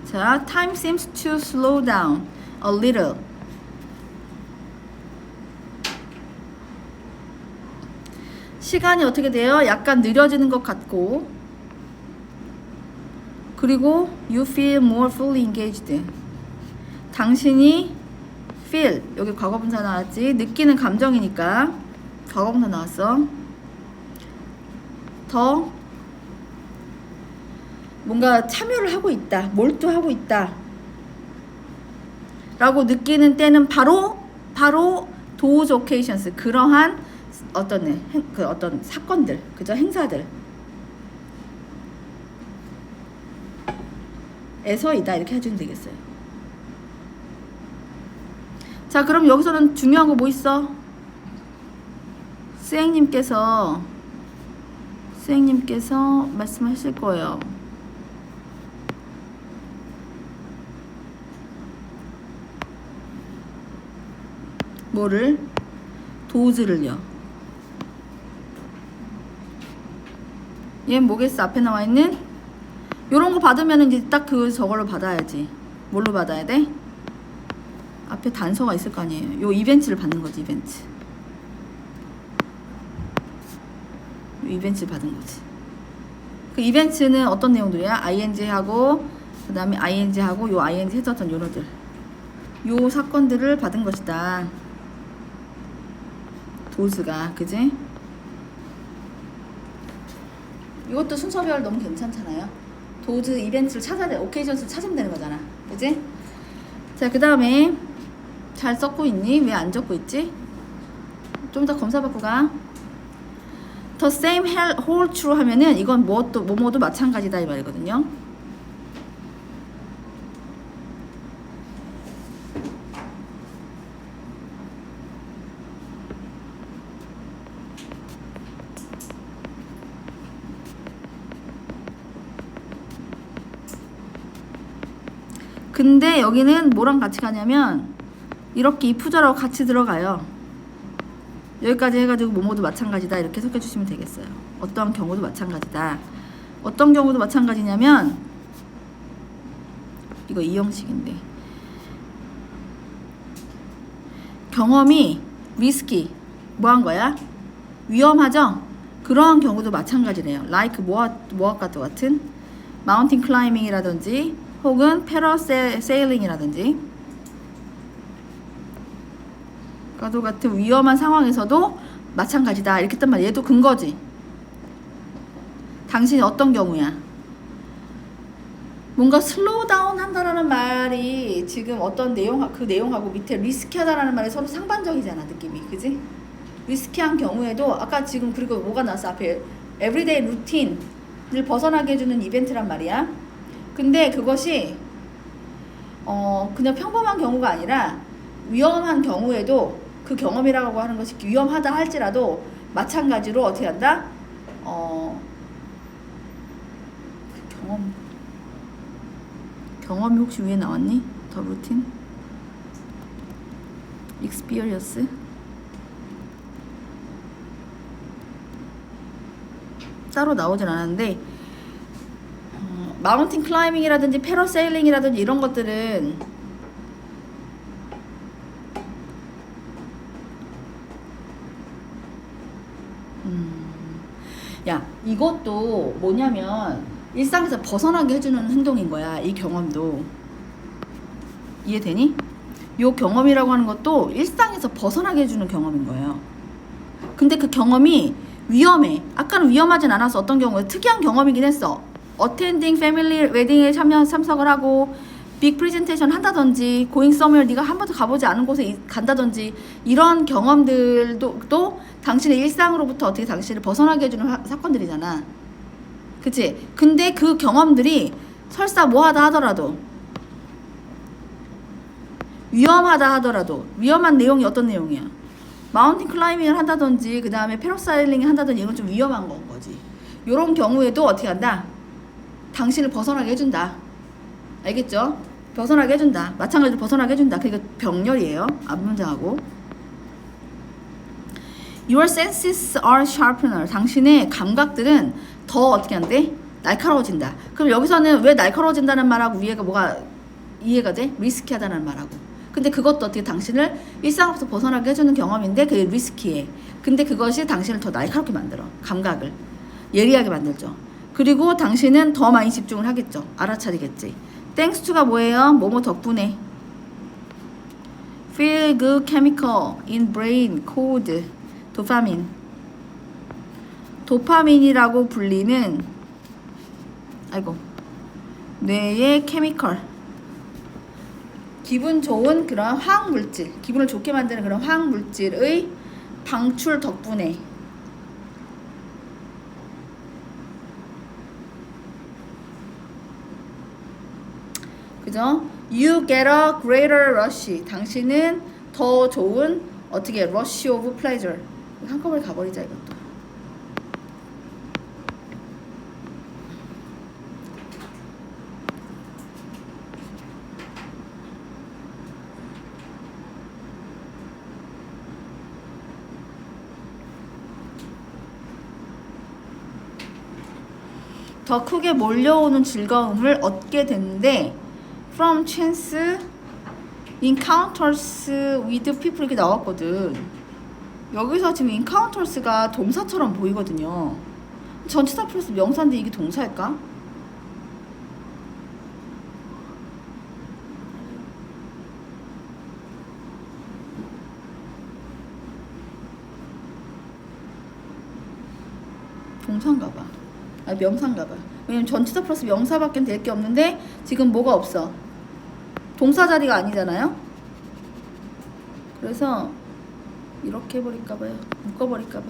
자, time seems to slow down a little. 시간이 어떻게 돼요? 약간 느려지는 것 같고 그리고 you feel more fully engaged. 당신이 feel 여기 과거분사 나왔지. 느끼는 감정이니까 과거분사 나왔어. 더 뭔가 참여를 하고 있다, 몰두하고 있다 라고 느끼는 때는 바로 those occasions 그러한 어떤 사건들, 그죠? 행사들 에서이다 이렇게 해주면 되겠어요. 자, 그럼 여기서는 중요한 거 뭐 있어? 선생님께서 말씀하실 거예요. 뭐를? 도즈를요. 얘는 뭐겠어? 앞에 나와 있는 요런 거 받으면 이제 딱 저걸로 받아야지. 뭘로 받아야 돼? 앞에 단서가 있을 거 아니에요. 요 이벤트를 받는 거지. 이벤트. 요 이벤트를 받은 거지. 그 이벤트는 어떤 내용들이야? ing하고 그 다음에 ing하고 요 ing 했었던 요노들 요 사건들을 받은 것이다. 도즈가 그지? 이것도 순서별 너무 괜찮잖아요. 도즈 이벤트를 찾아야 돼. 오케이션스를 찾으면 되는 거잖아. 그지? 자, 그 다음에 잘 썼고 있니? 왜 안 적고 있지? 좀 더 검사받고 가. The same hold true 하면은 이건 뭐도 마찬가지다 이 말이거든요. 근데 여기는 뭐랑 같이 가냐면 이렇게 이프저라고 같이 들어가요. 여기까지 해가지고 뭐뭐도 마찬가지다 이렇게 해석해 주시면 되겠어요. 어떤 경우도 마찬가지다. 어떤 경우도 마찬가지냐면 이거 이 형식인데 경험이 리스키 뭐 한 거야? 위험하죠? 그러한 경우도 마찬가지래요. like 뭐와 같은 마운틴 클라이밍이라든지 혹은 패러세일링이라든지 과도 같은 위험한 상황에서도 마찬가지다 이렇게 했단 말이야. 얘도 근거지. 당신이 어떤 경우야? 뭔가 슬로우 다운 한다라는 말이 지금 어떤 내용, 그 내용하고 밑에 리스키하다라는 말이 서로 상반적이잖아, 느낌이. 그지? 리스키한 경우에도 아까 지금 그리고 뭐가 나왔어? 앞에 에브리데이 루틴을 벗어나게 해주는 이벤트란 말이야. 근데 그것이 그냥 평범한 경우가 아니라 위험한 경우에도 그 경험이라고 하는 것이 위험하다 할지라도 마찬가지로 어떻게 한다? 그 경험이 혹시 위에 나왔니? 더 루틴? experience? 따로 나오진 않았는데 마운틴 클라이밍이라든지 패러세일링이라든지 이런 것들은 야, 이것도 뭐냐면 일상에서 벗어나게 해주는 행동인 거야. 이 경험도 이해되니? 요 경험이라고 하는 것도 일상에서 벗어나게 해주는 경험인 거예요. 근데 그 경험이 위험해. 아까는 위험하진 않아서 어떤 경우에 특이한 경험이긴 했어. attending family wedding에 참석을 하고 빅 프레젠테이션 한다든지 going somewhere 네가 한 번도 가보지 않은 곳에 간다든지 이런 경험들도 또 당신의 일상으로부터 어떻게 당신을 벗어나게 해주는 사건들이잖아. 그치? 근데 그 경험들이 설사 뭐하다 하더라도 위험하다 하더라도 위험한 내용이 어떤 내용이야? 마운틴 클라이밍을 한다든지 그 다음에 패러사일링을 한다든지 이건 좀 위험한 건 거지. 요런 경우에도 어떻게 한다? 당신을 벗어나게 해준다. 알겠죠? 벗어나게 해준다. 마찬가지로 벗어나게 해준다. 그게 병렬이에요. 앞문장하고 Your senses are sharpener. 당신의 감각들은 더 어떻게 한대? 날카로워진다. 그럼 여기서는 왜 날카로워진다는 말하고 위에가 뭐가 이해가 돼? 리스키하다는 말하고. 근데 그것도 어떻게 당신을 일상으로부터 벗어나게 해주는 경험인데 그게 리스키해. 근데 그것이 당신을 더 날카롭게 만들어. 감각을 예리하게 만들죠. 그리고 당신은 더 많이 집중을 하겠죠. 알아차리겠지. Thanks to가 뭐예요? 뭐뭐 덕분에. Feel good chemical in brain called 도파민. 도파민이라고 불리는 뇌의 케미컬. 기분 좋은 그런 화학물질, 기분을 좋게 만드는 그런 화학물질의 방출 덕분에 그죠? You get a greater rush. 당신은 더 좋은 어떻게 rush of pleasure. 한꺼번에 가버리자 이것도. 더 크게 몰려오는 즐거움을 얻게 되는데 from chance encounters with people 이렇게 나왔거든. 여기서 지금 encounters가 동사처럼 보이거든요. 전치사 플러스 명사인데 이게 동사일까? 동사인가 봐. 아니 명사인가 봐. 왜냐면 전치사 플러스 명사밖에 될 게 없는데 지금 뭐가 없어? 동사 자리가 아니잖아요. 그래서 이렇게 해버릴까 봐요. 묶어버릴까 봐.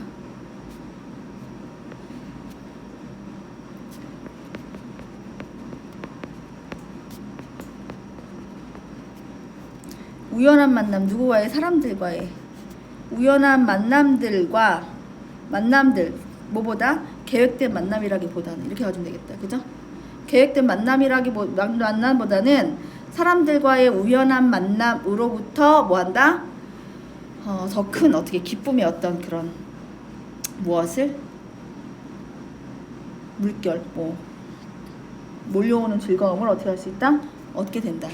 우연한 만남, 누구와의? 사람들과의 우연한 만남들 뭐보다 계획된 만남이라기보다는 이렇게 가지면 되겠다. 그죠? 계획된 만남보다는 사람들과의 우연한 만남으로부터 뭐한다? 더 큰 어떻게 기쁨의 어떤 그런 무엇을 물결 몰려오는 즐거움을 어떻게 할 수 있다? 얻게 된다.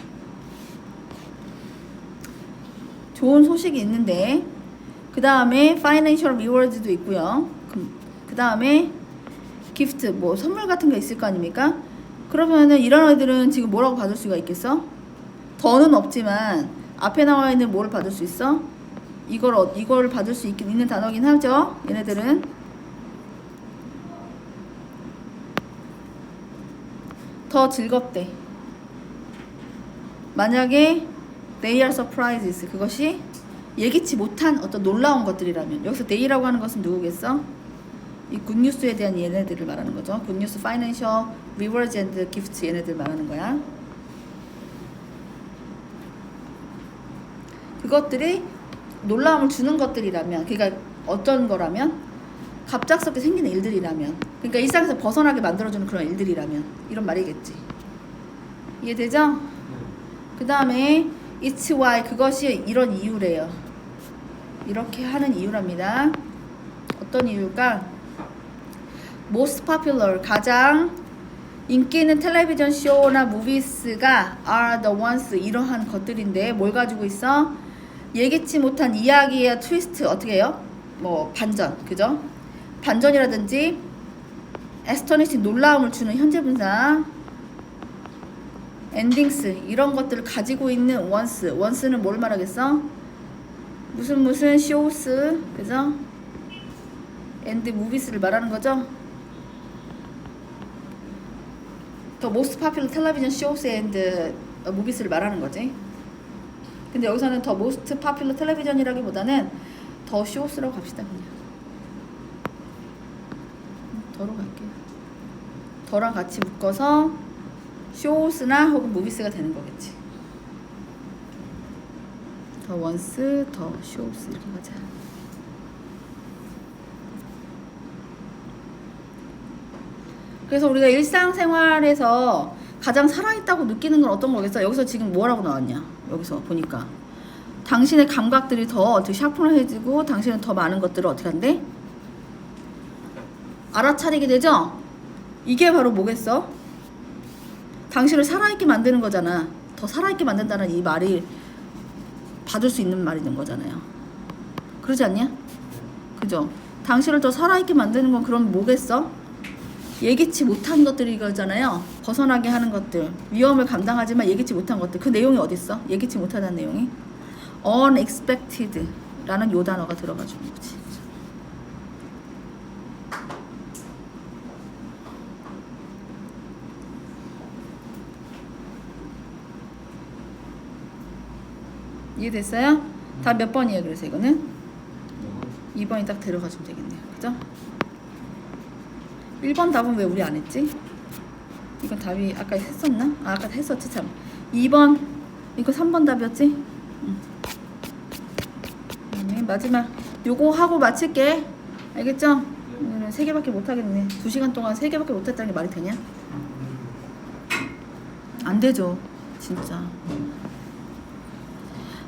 좋은 소식이 있는데 그 다음에 financial rewards도 있고요. 그 다음에 gift 선물 같은 거 있을 거 아닙니까? 그러면은 이런 애들은 지금 뭐라고 받을 수가 있겠어? 더는 없지만 앞에 나와 있는 뭐를 받을 수 있어? 이걸 받을 수 있는 단어긴 하죠. 얘네들은 더 즐겁대. 만약에 they are surprises, 그것이 예기치 못한 어떤 놀라운 것들이라면, 여기서 they라고 하는 것은 누구겠어? 이 굿뉴스에 대한 얘네들을 말하는 거죠. 굿뉴스, 파이낸셜, 리워즈 앤드 기프트, 얘네들 말하는 거야. 그것들이 놀라움을 주는 것들이라면, 그러니까 어떤 거라면, 갑작스럽게 생기는 일들이라면, 그러니까 일상에서 벗어나게 만들어주는 그런 일들이라면, 이런 말이겠지. 이해되죠? 그 다음에 it's why, 그것이 이런 이유래요. 이렇게 하는 이유랍니다. 어떤 이유일까? most popular, 가장 인기 있는 텔레비전 쇼나 무비스가 are the ones, 이러한 것들인데 뭘 가지고 있어? 예기치 못한 이야기의 트위스트, 어떻게 해요? 뭐 반전, 그죠? 반전이라든지 astonishing, 놀라움을 주는 현재 분사, endings, 이런 것들을 가지고 있는 once는 뭘 말하겠어? 무슨 shows, 그죠? and movies를 말하는 거죠? The most popular television shows and movies를 말하는 거지. 근데 여기서는 the most popular television이라기보다는 the shows라고 갑시다. 그냥 더로 갈게요. 더랑 같이 묶어서 shows나 혹은 movies가 되는 거겠지. the ones, the shows 이렇게 가자. 그래서 우리가 일상생활에서 가장 살아있다고 느끼는 건 어떤 거겠어? 여기서 지금 뭐라고 나왔냐? 여기서 보니까 당신의 감각들이 더 어떻게 샤프해지고 당신은 더 많은 것들을 어떻게 한대? 알아차리게 되죠? 이게 바로 뭐겠어? 당신을 살아있게 만드는 거잖아. 더 살아있게 만든다는 이 말이 받을 수 있는 말이 된 거잖아요. 그러지 않냐? 그죠? 당신을 더 살아있게 만드는 건 그럼 뭐겠어? 예기치 못한 것들이 이거잖아요. 벗어나게 하는 것들, 위험을 감당하지만 예기치 못한 것들. 그 내용이 어딨어? 예기치 못하다는 내용이 unexpected 라는 요 단어가 들어가지고 거지. 이해됐어요? 다 몇 번이에요? 그래서 이거는 2번이 딱 들어가시면 되겠네요. 그죠? 1번 답은 왜 우리 안 했지? 이건 답이 아까 했었나? 아, 아까 했었지 참. 2번 이거 3번 답이었지? 응. 마지막 요거 하고 마칠게. 알겠죠? 오늘은 3개밖에 못 하겠네. 2시간 동안 3개밖에 못 했다는 게 말이 되냐? 안 되죠. 진짜.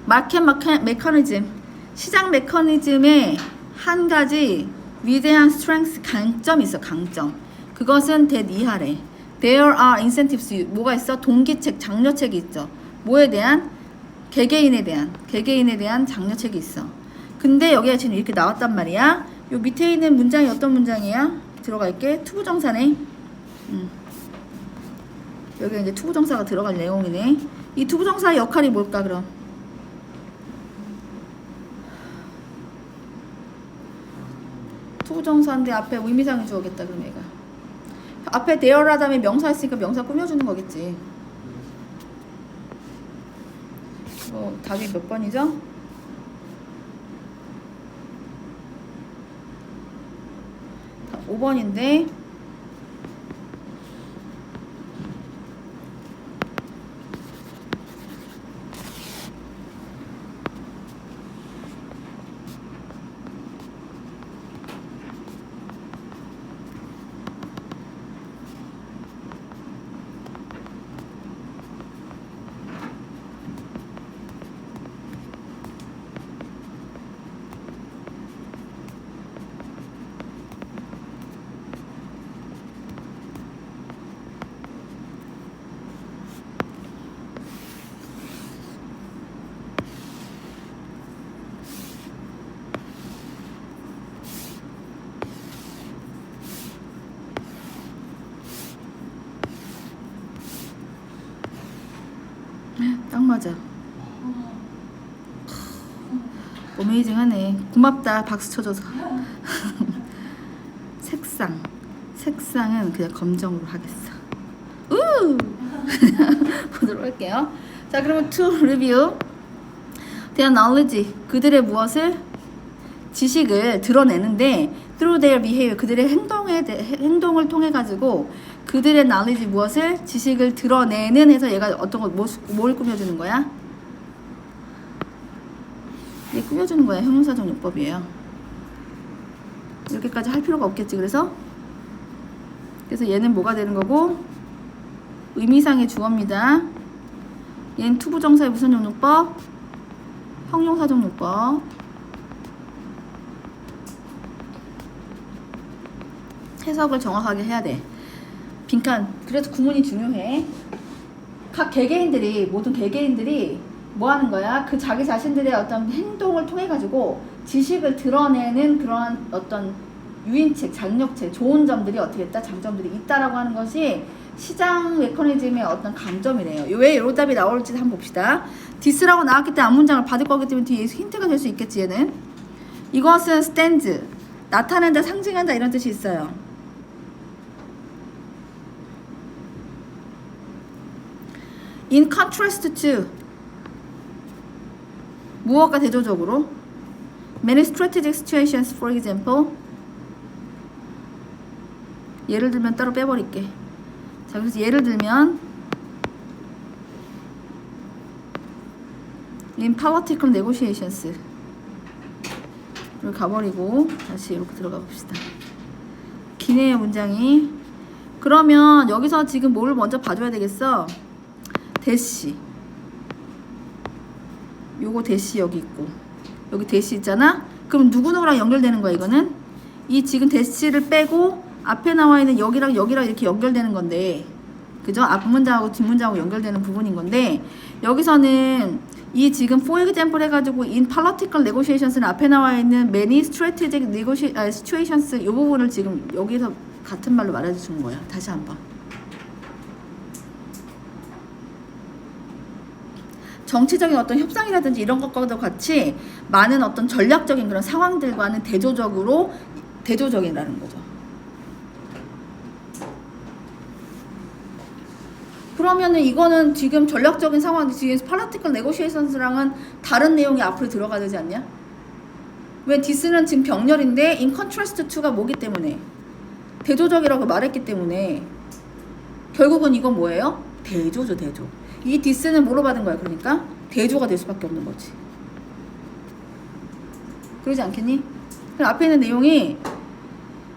마켓 메커니즘, 시장 메커니즘의 한 가지 위대한 스트렝스, 강점이 있어. 강점. 그것은 that 이하래. There are incentives. 뭐가 있어? 동기책, 장려책이 있죠. 뭐에 대한? 개개인에 대한 장려책이 있어. 근데 여기가 지금 이렇게 나왔단 말이야. 요 밑에 있는 문장이 어떤 문장이야? 들어갈게. 투부정사네. 여기 이제 투부정사가 들어갈 내용이네. 이 투부정사의 역할이 뭘까 그럼? 투부정사인데 앞에 의미상을 주어겠다 그럼 얘가. 앞에 there라 다음에 명사 있으니까 명사 꾸며주는 거겠지. 답이 몇 번이죠? 5번인데 딱 맞아. 어메이징하네. 고맙다. 박수 쳐줘서. 색상은 그냥 검정으로 하겠어. 보도록 할게요. 자, 그러면 to review. their knowledge, 그들의 무엇을? 지식을 드러내는데 through their behavior, 그들의 행동을 통해 가지고 그들의 knowledge 무엇을? 지식을 드러내는 해서 얘가 어떤 걸 뭘 꾸며주는 거야? 얘 꾸며주는 거야. 형용사적 용법이에요. 이렇게까지 할 필요가 없겠지. 그래서 얘는 뭐가 되는 거고, 의미상의 주어입니다. 얘는 투부정사의 무슨 용법? 형용사적 용법. 해석을 정확하게 해야 돼. 빈칸. 그래서 구문이 중요해. 각 개개인들이, 모든 개개인들이 뭐 하는 거야? 그 자기 자신들의 어떤 행동을 통해 가지고 지식을 드러내는 그런 어떤 유인책, 장력책, 좋은 점들이 어떻게 있다? 장점들이 있다라고 하는 것이 시장 메커니즘의 어떤 강점이래요. 왜 이런 답이 나올지 한번 봅시다. 디스라고 나왔기 때문에 앞문장을 받을 거기 때문에 뒤에 힌트가 될 수 있겠지, 얘는. 이것은 stands, 나타낸다, 상징한다 이런 뜻이 있어요. In contrast to, 무엇과 대조적으로? Many strategic situations, for example. 예를 들면 따로 빼버릴게. 자, 그래서 예를 들면 in political negotiations 이렇게 가버리고 다시 이렇게 들어가 봅시다. 기내의 문장이. 그러면 여기서 지금 뭘 먼저 봐줘야 되겠어? 대시. 요거 대시 여기 있고 여기 대시 있잖아? 그럼 누구누구랑 연결되는 거야 이거는? 이 지금 대시를 빼고 앞에 나와 있는 여기랑 이렇게 연결되는 건데, 그죠? 앞문장하고 뒷문장하고 연결되는 부분인 건데, 여기서는 이 지금 for example 해가지고 in political negotiations는 앞에 나와 있는 many strategic situations 이 부분을 지금 여기서 같은 말로 말해주는 거예요. 다시 한번. 정치적인 어떤 협상이라든지 이런 것과도 같이 많은 어떤 전략적인 그런 상황들과는 대조적이라는 거죠. 그러면은 이거는 지금 전략적인 상황, 지금 political negotiations랑은 다른 내용이 앞으로 들어가야 되지 않냐? 왜 this는 지금 병렬인데 in contrast to가 뭐기 때문에? 대조적이라고 말했기 때문에 결국은 이건 뭐예요? 대조죠, 대조. 이 this는 뭐로 받은 거야? 그러니까 대조가 될 수밖에 없는 거지. 그러지 않겠니? 그럼 앞에 있는 내용이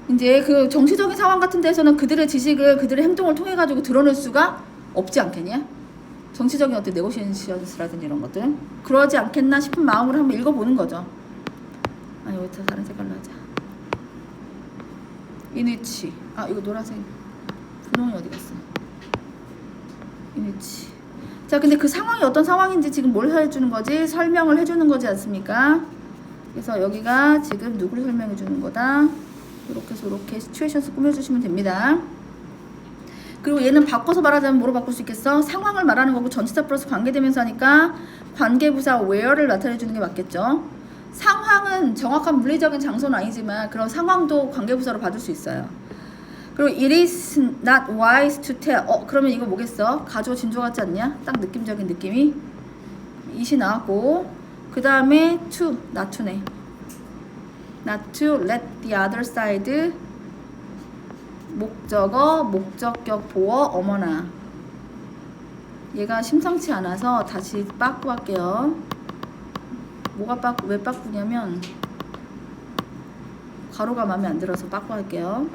이제 그 정치적인 상황 같은 데서는 그들의 지식을, 그들의 행동을 통해 가지고 드러낼 수가 없지 않겠냐? 정치적인 어떤 네고시에이션스라든지 이런 것들. 그러지 않겠나 싶은 마음으로 한번 읽어보는 거죠. 아니, 여기서 다른 색깔로 하자. 인위치. 아, 이거 노란색. 분홍이 어디 갔어? 인위치. 자, 근데 그 상황이 어떤 상황인지 지금 뭘 해주는 거지? 설명을 해주는 거지 않습니까? 그래서 여기가 지금 누구를 설명해 주는 거다. 이렇게 해서 이렇게 시츄에이션스 꾸며주시면 됩니다. 그리고 얘는 바꿔서 말하자면 뭐로 바꿀 수 있겠어? 상황을 말하는 거고 전치사 플러스 관계대명사 하니까 관계부사 where를 나타내 주는 게 맞겠죠. 상황은 정확한 물리적인 장소는 아니지만 그런 상황도 관계부사로 받을 수 있어요. 그리고 it is not wise to tell. 그러면 이거 뭐겠어? 가조 진조 같지 않냐? 딱 느낌적인 느낌이. it이 나왔고, 그 다음에 to, not to네. not to let the other side. 목적어, 목적격, 보어, 어머나. 얘가 심상치 않아서 다시 빠꾸 할게요. 왜 빠꾸냐면 가로가 마음에 안 들어서 빠꾸 할게요.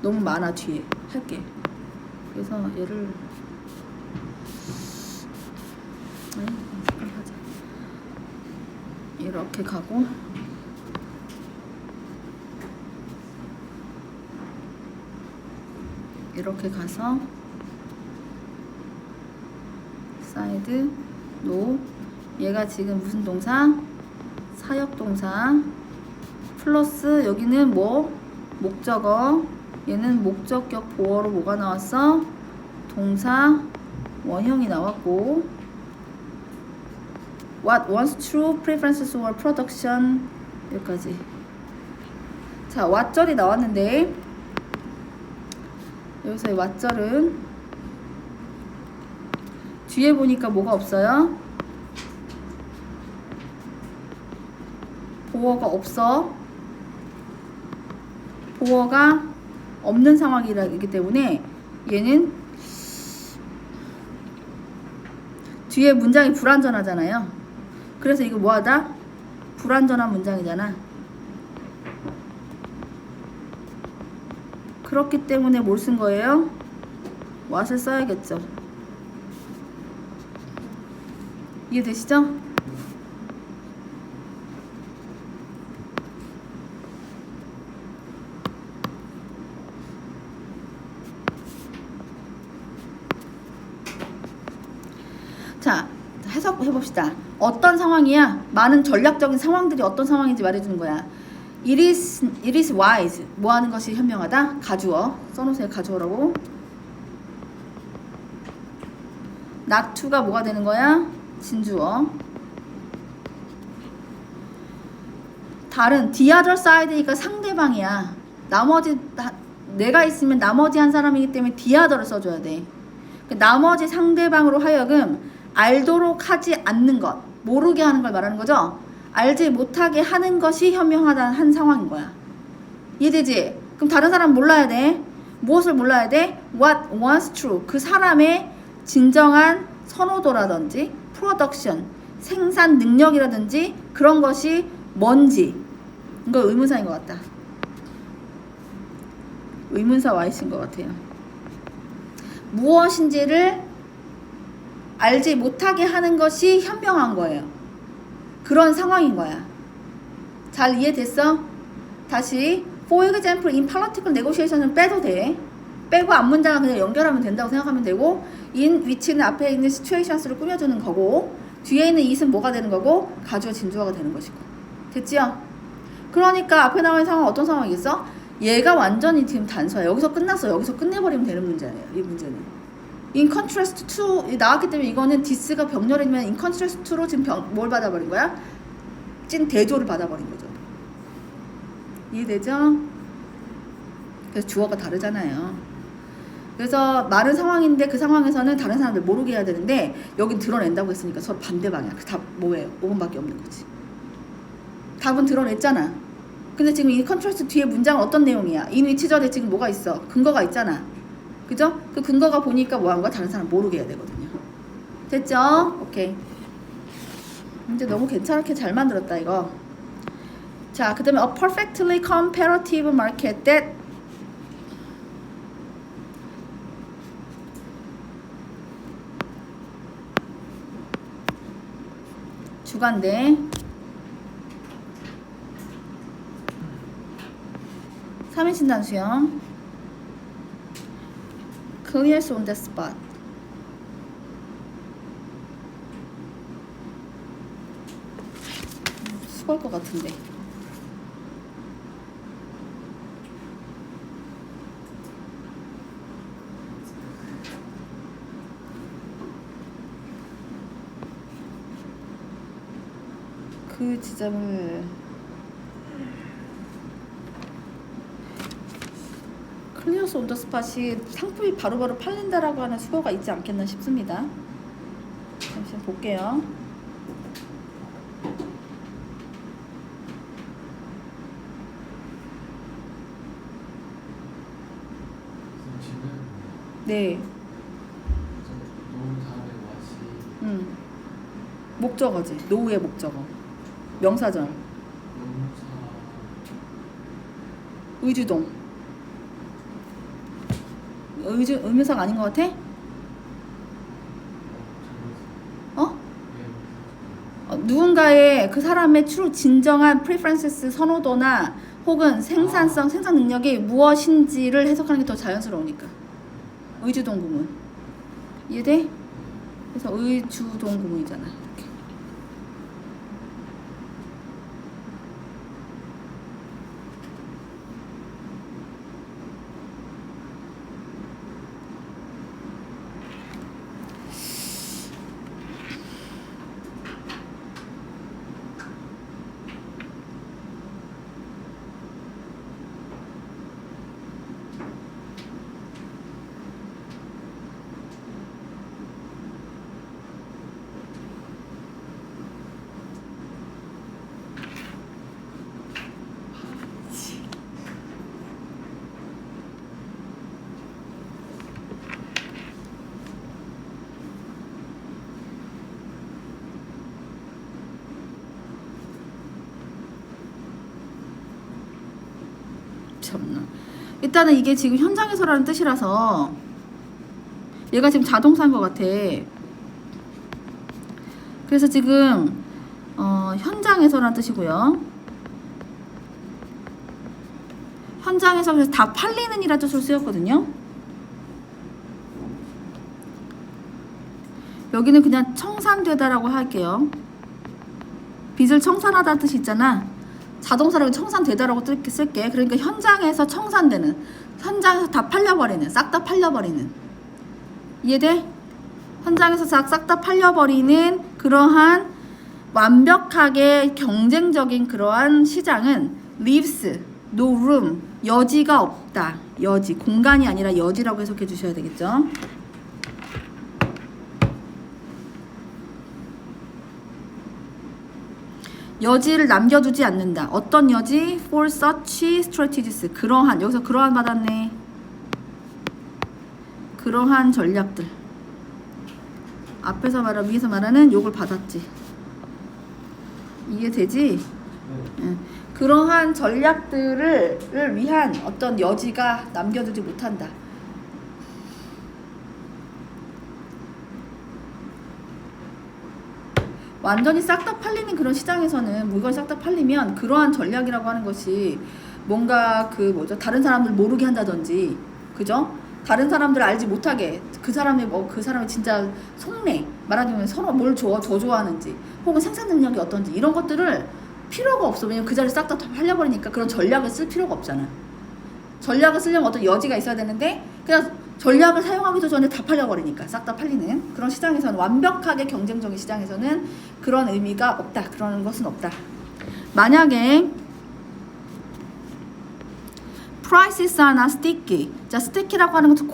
너무 많아 뒤에 할게. 그래서 얘를 하자. 이렇게 가고 이렇게 가서 사이드 노. 얘가 지금 무슨 동사? 사역동사 플러스 여기는 뭐? 목적어. 얘는 목적격 보어로 뭐가 나왔어? 동사 원형이 나왔고, what one's true preferences or production 여기까지. 자, 왓절이 나왔는데 여기서의 왓절은 뒤에 보니까 뭐가 없어요? 보어가 없어. 보어가 없는 상황이기 때문에 얘는 뒤에 문장이 불완전하잖아요. 그래서 이거 뭐하다? 불완전한 문장이잖아. 그렇기 때문에 뭘 쓴 거예요? what을 써야겠죠. 이해되시죠? 자, 해석해봅시다. 어떤 상황이야? 많은 전략적인 상황들이 어떤 상황인지 말해주는 거야. It is wise. 뭐 하는 것이 현명하다? 가주어. 써놓으세요. 가주어라고. not to가 뭐가 되는 거야? 진주어. 다른 the other side니까 상대방이야. 내가 있으면 나머지 한 사람이기 때문에 the other를 써줘야 돼. 나머지 상대방으로 하여금 알도록 하지 않는 것, 모르게 하는 걸 말하는 거죠. 알지 못하게 하는 것이 현명하다는 한 상황인 거야. 이해되지? 그럼 다른 사람 몰라야 돼. 무엇을 몰라야 돼? What was true. 그 사람의 진정한 선호도라든지 프로덕션, 생산 능력이라든지 그런 것이 뭔지. 이거 의문사인 것 같다. 의문사 Y신 것 같아요. 무엇인지를 알지 못하게 하는 것이 현명한 거예요. 그런 상황인 거야. 잘 이해됐어? 다시 For example, in political negotiation은 빼도 돼. 빼고 앞문장을 그냥 연결하면 된다고 생각하면 되고 in which는 앞에 있는 situations를 꾸며주는 거고 뒤에 있는 it은 뭐가 되는 거고 가주어 진주어가 되는 것이고. 됐지요? 그러니까 앞에 나온 상황은 어떤 상황이겠어? 얘가 완전히 지금 단서야. 여기서 끝났어. 여기서 끝내버리면 되는 문제예요. 이 문제는. In contrast to 나왔기 때문에 이거는 this가 병렬이면 in contrast to로 지금 뭘 받아버린 거야? 찐 대조를 받아버린 거죠. 이해되죠? 그래서 주어가 다르잖아요. 그래서 말은 상황인데 그 상황에서는 다른 사람들 모르게 해야 되는데 여긴 드러낸다고 했으니까 서로 반대 방향. 그 답 뭐예요? 5번밖에 없는 거지. 답은 드러냈잖아. 근데 지금 이 컨트라스트 뒤에 문장은 어떤 내용이야? 이 위치절에 지금 뭐가 있어? 근거가 있잖아. 그죠? 그 근거가 보니까 뭐 한 거야? 다른 사람 모르게 해야 되거든요. 됐죠? 오케이. 이제 너무 괜찮게 잘 만들었다 이거. 자, 그 다음에 a perfectly comparative market that 주간대 3인칭 단수형 clears on the spot. 수고할 것 같은데. 그 지점을 클리어스 온 더 스팟이 상품이 바로바로 팔린다라고 하는 수거가 있지 않겠나 싶습니다. 잠시만 볼게요. 네. 목적어지. 노후의 목적어. 명사절. 의주동. 의문사가 아닌 것 같아? 누군가의 그 사람의 진정한 preferences 선호도나 혹은 생산성, 생산 능력이 무엇인지를 해석하는 게 더 자연스러우니까. 의주동 구문. 이해돼? 그래서 의주동 구문이잖아. 이렇게. 참나. 일단은 이게 지금 현장에서라는 뜻이라서 얘가 지금 자동사인 것 같아. 그래서 지금 현장에서라는 뜻이고요. 현장에서 그래서 다 팔리는 이라는 뜻으로 쓰였거든요. 여기는 그냥 청산되다라고 할게요. 빚을 청산하다는 뜻이 있잖아. 자동사라고 청산되다라고 쓸게. 그러니까 현장에서 청산되는, 현장에서 다 팔려버리는, 싹 다 팔려버리는. 이해돼? 현장에서 싹 다 팔려버리는 그러한 완벽하게 경쟁적인 그러한 시장은 leaves no room, 여지가 없다. 여지, 공간이 아니라 여지라고 해석해 주셔야 되겠죠. 여지를 남겨두지 않는다. 어떤 여지? For such strategies. 그러한, 여기서 그러한 받았네. 그러한 전략들. 앞에서 말하고 위에서 말하는 욕을 받았지. 이해되지? 네. 그러한 전략들을 위한 어떤 여지가 남겨두지 못한다. 완전히 싹 다 팔리는 그런 시장에서는 물건이 싹 다 팔리면 그러한 전략이라고 하는 것이 뭔가 그 뭐죠? 다른 사람들 모르게 한다든지, 그죠? 다른 사람들 알지 못하게 그 사람이 그 사람이 진짜 속내 말하자면 서로 뭘 더 좋아하는지 혹은 생산 능력이 어떤지 이런 것들을 필요가 없어. 왜냐면 그 자리 싹 다 팔려버리니까 그런 전략을 쓸 필요가 없잖아. 전략을 쓰려면 어떤 여지가 있어야 되는데 그냥 전략을 사용하기도 전에 다 팔려버리니까 싹 다 팔리는 그런 시장에서는, 완벽하게 경쟁적인 시장에서는 그런 의미가 없다. 그런 것은 없다. 만약에 prices are not sticky. 자, sticky라고 하는 것도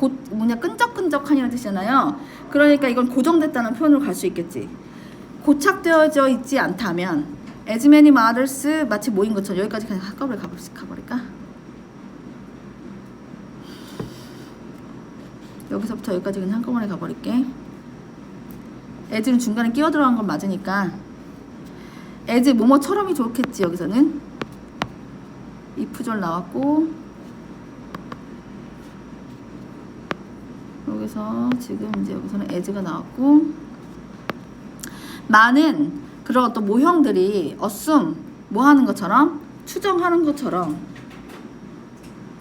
끈적끈적한이라는 뜻이잖아요. 그러니까 이건 고정됐다는 표현으로 갈 수 있겠지. 고착되어져 있지 않다면 as many mothers, 마치 모인 것처럼. 여기까지 그냥 한꺼번에 가버릴까? 여기서부터 여기까지 그냥 한꺼번에 가버릴게. as는 중간에 끼어 들어간 건 맞으니까 as 뭐뭐처럼이 좋겠지. 여기서는 if절 나왔고, 여기서 지금 이제 여기서는 as가 나왔고, 많은 그런 어떤 모형들이 assume 뭐 하는 것처럼, 추정하는 것처럼,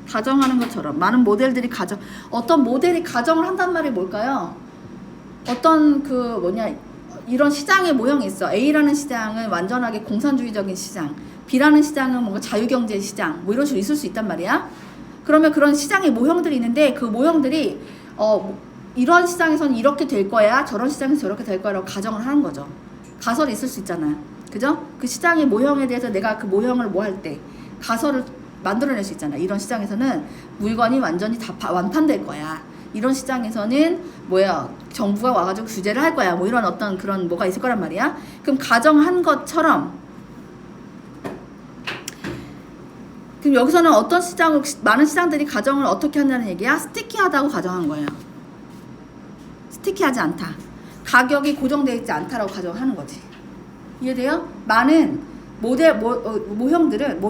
가정하는 것처럼, 많은 모델들이 어떤 모델이 가정을 한단 말이 뭘까요? 어떤 이런 시장의 모형이 있어. A라는 시장은 완전하게 공산주의적인 시장, B라는 시장은 뭔가 자유경제 시장, 뭐 이런 식으로 있을 수 있단 말이야. 그러면 그런 시장의 모형들이 있는데 그 모형들이 이런 시장에서는 이렇게 될 거야, 저런 시장에서 저렇게 될 거야라고 가정을 하는 거죠. 가설이 있을 수 있잖아. 그죠? 그 시장의 모형에 대해서 내가 그 모형을 뭐 할 때 가설을 만들어낼 수 있잖아. 이런 시장에서는 물건이 완전히 다 완판될 거야. 이런 시장에서는 정부가 와가지고 규제를 할 거야. 뭐 이런 어떤 그런 뭐가 있을 거란 말이야. 그럼 가정한 것처럼, 그럼 여기서는 어떤 많은 시장들이 가정을 어떻게 한다는 얘기야? 스티키하다고 가정한 거예요. 스티키하지 않다. 가격이 고정되어 있지 않다라고 가정하는 거지. 이해돼요? 많은 모델들은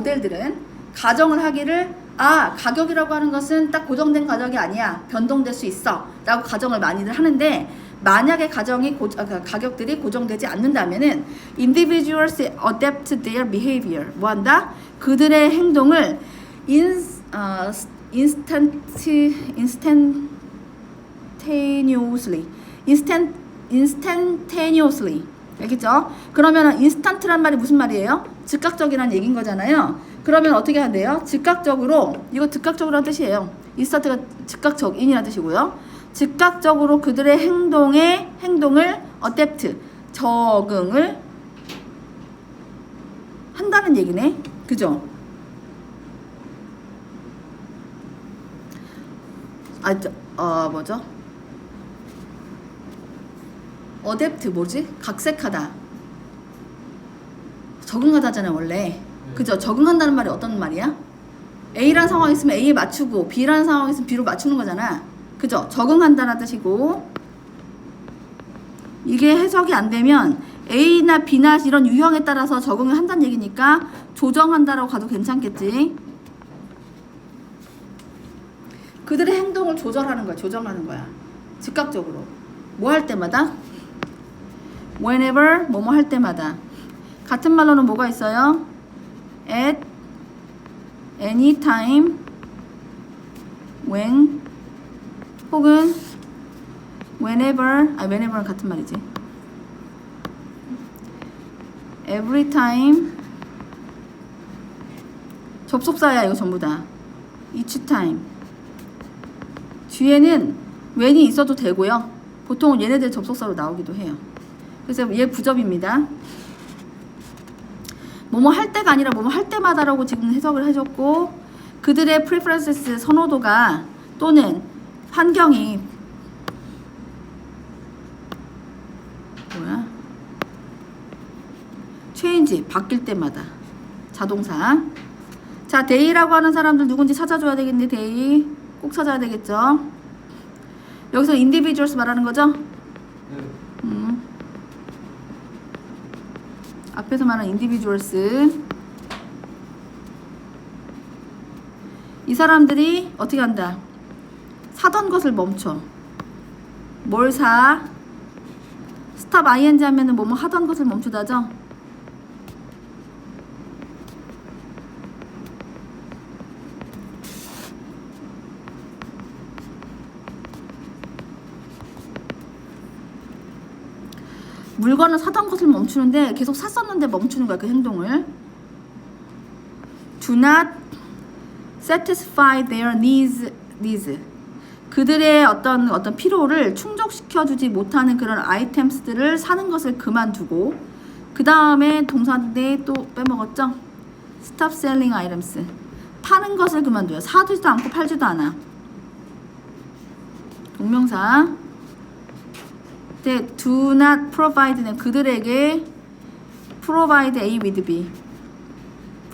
가정을 하기를, 가격이라고 하는 것은 딱 고정된 가격이 아니야, 변동될 수 있어 라고 가정을 많이들 하는데, 만약에 가격들이 고정되지 않는다면은 individuals adapt their behavior, 뭐 한다? 그들의 행동을 instantaneously, 알겠죠? 그러면 인스턴트란 말이 무슨 말이에요? 즉각적이라는 얘기인 거잖아요. 그러면 어떻게 한대요? 즉각적으로, 이거 즉각적으로라는 뜻이에요. 인스턴트가 즉각적인이라는 뜻이고요. 즉각적으로 그들의 행동을 adapt, 적응을 한다는 얘기네. 그죠? 뭐죠? 어댑트 뭐지? 각색하다, 적응하다잖아 원래. 그죠? 적응한다는 말이 어떤 말이야? A라는 상황이 있으면 A에 맞추고 B라는 상황이 있으면 B로 맞추는 거잖아. 그죠? 적응한다는 뜻이고, 이게 해석이 안 되면 A나 B나 이런 유형에 따라서 적응을 한다는 얘기니까 조정한다라고 가도 괜찮겠지. 그들의 행동을 조절하는 거야. 조정하는 거야. 즉각적으로. 뭐 할 때마다? whenever 뭐뭐 할 때마다. 같은 말로는 뭐가 있어요? at any time when 혹은 whenever는 같은 말이지. every time 접속사야 이거 전부 다. each time 뒤에는 when이 있어도 되고요. 보통은 얘네들 접속사로 나오기도 해요. 그래서 얘 부접입니다. 뭐뭐 할 때가 아니라 뭐뭐 할 때마다라고 지금 해석을 해줬고, 그들의 preferences 선호도가 또는 환경이 뭐야? change 바뀔 때마다 자동사. 자, day라고 하는 사람들 누군지 찾아줘야 되겠네. day 꼭 찾아야 되겠죠. 여기서 individuals 말하는 거죠? 네. 앞에서 말하는 individuals. 이 사람들이 어떻게 한다? 사던 것을 멈춰. 뭘 사? stop ing 하면은 뭐뭐 하던 것을 멈추다죠? 물건을 사던 것을 멈추는데 계속 샀었는데 멈추는 거야, 그 행동을. Do not satisfy their needs. 그들의 어떤 필요를 충족시켜주지 못하는 그런 아이템스들을 사는 것을 그만두고, 그 다음에 동사인데 또 빼먹었죠? Stop selling items. 파는 것을 그만둬요. 사지도 않고 팔지도 않아. 동명사. do not provide them. 그들에게 provide A with B.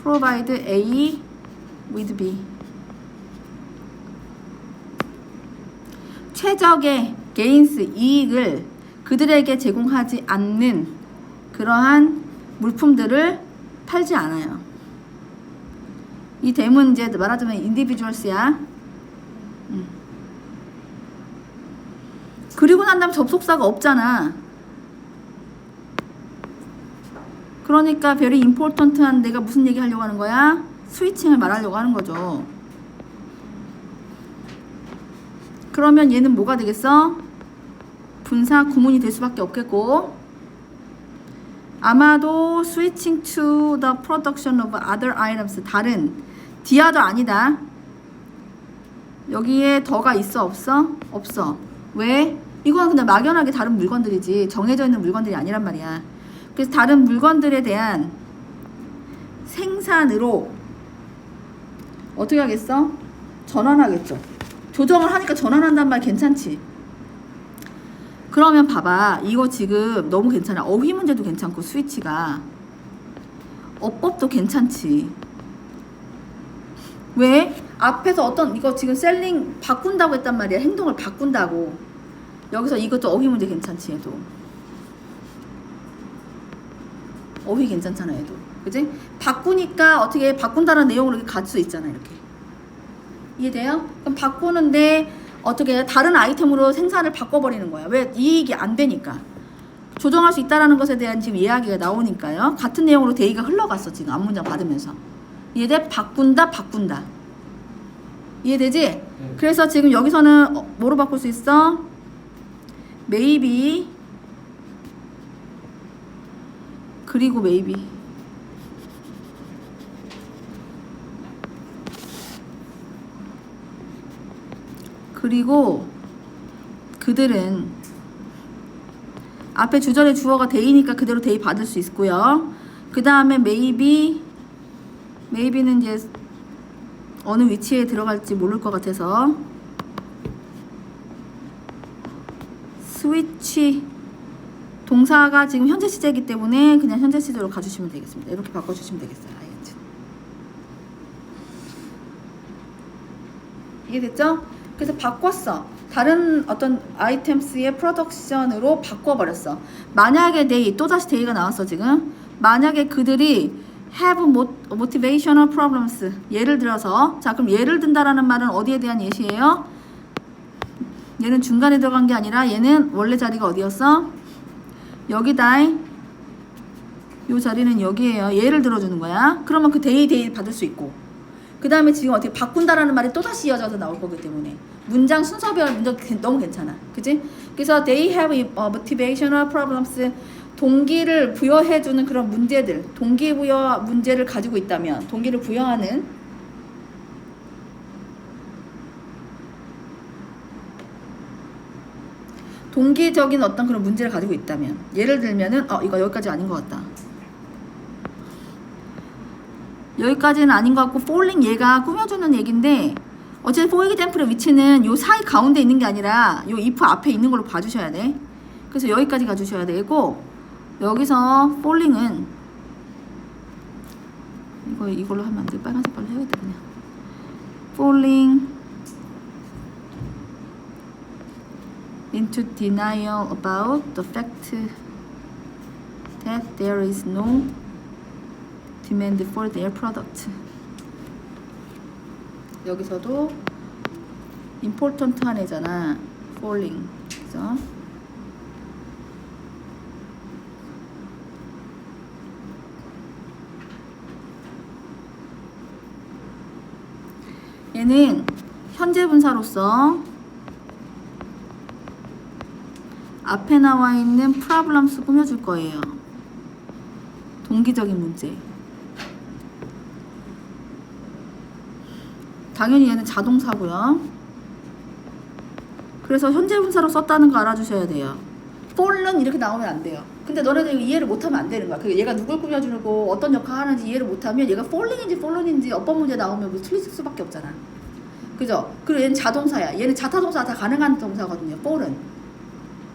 provide A with B. 최적의 gains 이익을 그들에게 제공하지 않는 그러한 물품들을 팔지 않아요. 이 댐은 이제 말하자면 individuals야. 그리고 난 다음에 접속사가 없잖아. 그러니까 very important한 내가 무슨 얘기 하려고 하는 거야? 스위칭을 말하려고 하는 거죠. 그러면 얘는 뭐가 되겠어? 분사 구문이 될 수밖에 없겠고, 아마도 switching to the production of other items. 다른 the other 아니다. 여기에 더가 있어 없어? 없어. 왜? 이건 그냥 막연하게 다른 물건들이지 정해져 있는 물건들이 아니란 말이야. 그래서 다른 물건들에 대한 생산으로 어떻게 하겠어? 전환하겠죠. 조정을 하니까 전환한단 말 괜찮지? 그러면 봐봐. 이거 지금 너무 괜찮아. 어휘 문제도 괜찮고 스위치가. 어법도 괜찮지. 왜? 앞에서 어떤 이거 지금 셀링 바꾼다고 했단 말이야. 행동을 바꾼다고. 여기서 이것도 어휘 문제 괜찮지 얘도. 어휘 괜찮잖아 얘도. 그치? 바꾸니까 어떻게 바꾼다는 내용으로 이렇게 갈 수 있잖아 이렇게. 이해돼요? 그럼 바꾸는데 어떻게 다른 아이템으로 생산을 바꿔버리는 거야. 왜? 이익이 안 되니까. 조정할 수 있다라는 것에 대한 지금 이야기가 나오니까요. 같은 내용으로 데이가 흘러갔어 지금 앞문장 받으면서. 이해돼? 바꾼다. 이해되지? 네. 그래서 지금 여기서는 뭐로 바꿀 수 있어? maybe 그리고 maybe. 그리고 그들은 앞에 주절의 주어가 데이니까 그대로 데이 받을 수 있고요. 그 다음에 maybe는 이제 어느 위치에 들어갈지 모를 것 같아서 스위치 동사가 지금 현재 시제이기 때문에 그냥 현재 시제로 가주시면 되겠습니다. 이렇게 바꿔주시면 되겠어요. 알겠죠? 이해됐죠? 그래서 바꿨어. 다른 어떤 아이템스의 프로덕션으로 바꿔버렸어. 만약에 데이, 또다시 데이가 나왔어 지금. 만약에 그들이 have motivational problems. 예를 들어서, 자, 그럼 예를 든다라는 말은 어디에 대한 예시예요? 얘는 중간에 들어간 게 아니라 얘는 원래 자리가 어디였어? 여기다. 요 자리는 여기에요. 예를 들어주는 거야. 그러면 그 데이 받을 수 있고, 그 다음에 지금 어떻게 바꾼다라는 말이 또다시 이어져서 나올 거기 때문에 문장 순서별 문장 너무 괜찮아. 그치? 그래서 they have motivational problems. 동기를 부여해주는 그런 문제들, 동기부여 문제를 가지고 있다면, 동기를 부여하는 동기적인 어떤 그런 문제를 가지고 있다면, 예를 들면은 이거 여기까지 아닌 것 같다. 여기까지는 아닌 것 같고, falling 얘가 꾸며주는 얘기인데, 어쨌든 for example의 위치는 요 사이 가운데 있는 게 아니라 요 if 앞에 있는 걸로 봐주셔야 돼. 그래서 여기까지 가주셔야 되고, 여기서 falling은 이걸로 하면 안 돼. 빨간색 발로 해야겠다 그냥. falling into denial about the fact that there is no demand for their product. 여기서도 important 한 애잖아. falling. 그죠? 얘는 현재 분사로서 앞에 나와 있는 problems 꾸며줄 거예요. 동기적인 문제. 당연히 얘는 자동사고요. 그래서 현재 분사로 썼다는 거 알아주셔야 돼요. fall은 이렇게 나오면 안 돼요. 근데 너네들 이거 이해를 못하면 안 되는 거야. 그 얘가 누굴 꾸며주고 어떤 역할을 하는지 이해를 못하면 얘가 falling인지 falling인지 어법 문제 나오면 뭐 틀릴 수밖에 없잖아. 그죠? 그리고 얘는 자동사야. 얘는 자타동사 다 가능한 동사거든요. fall은.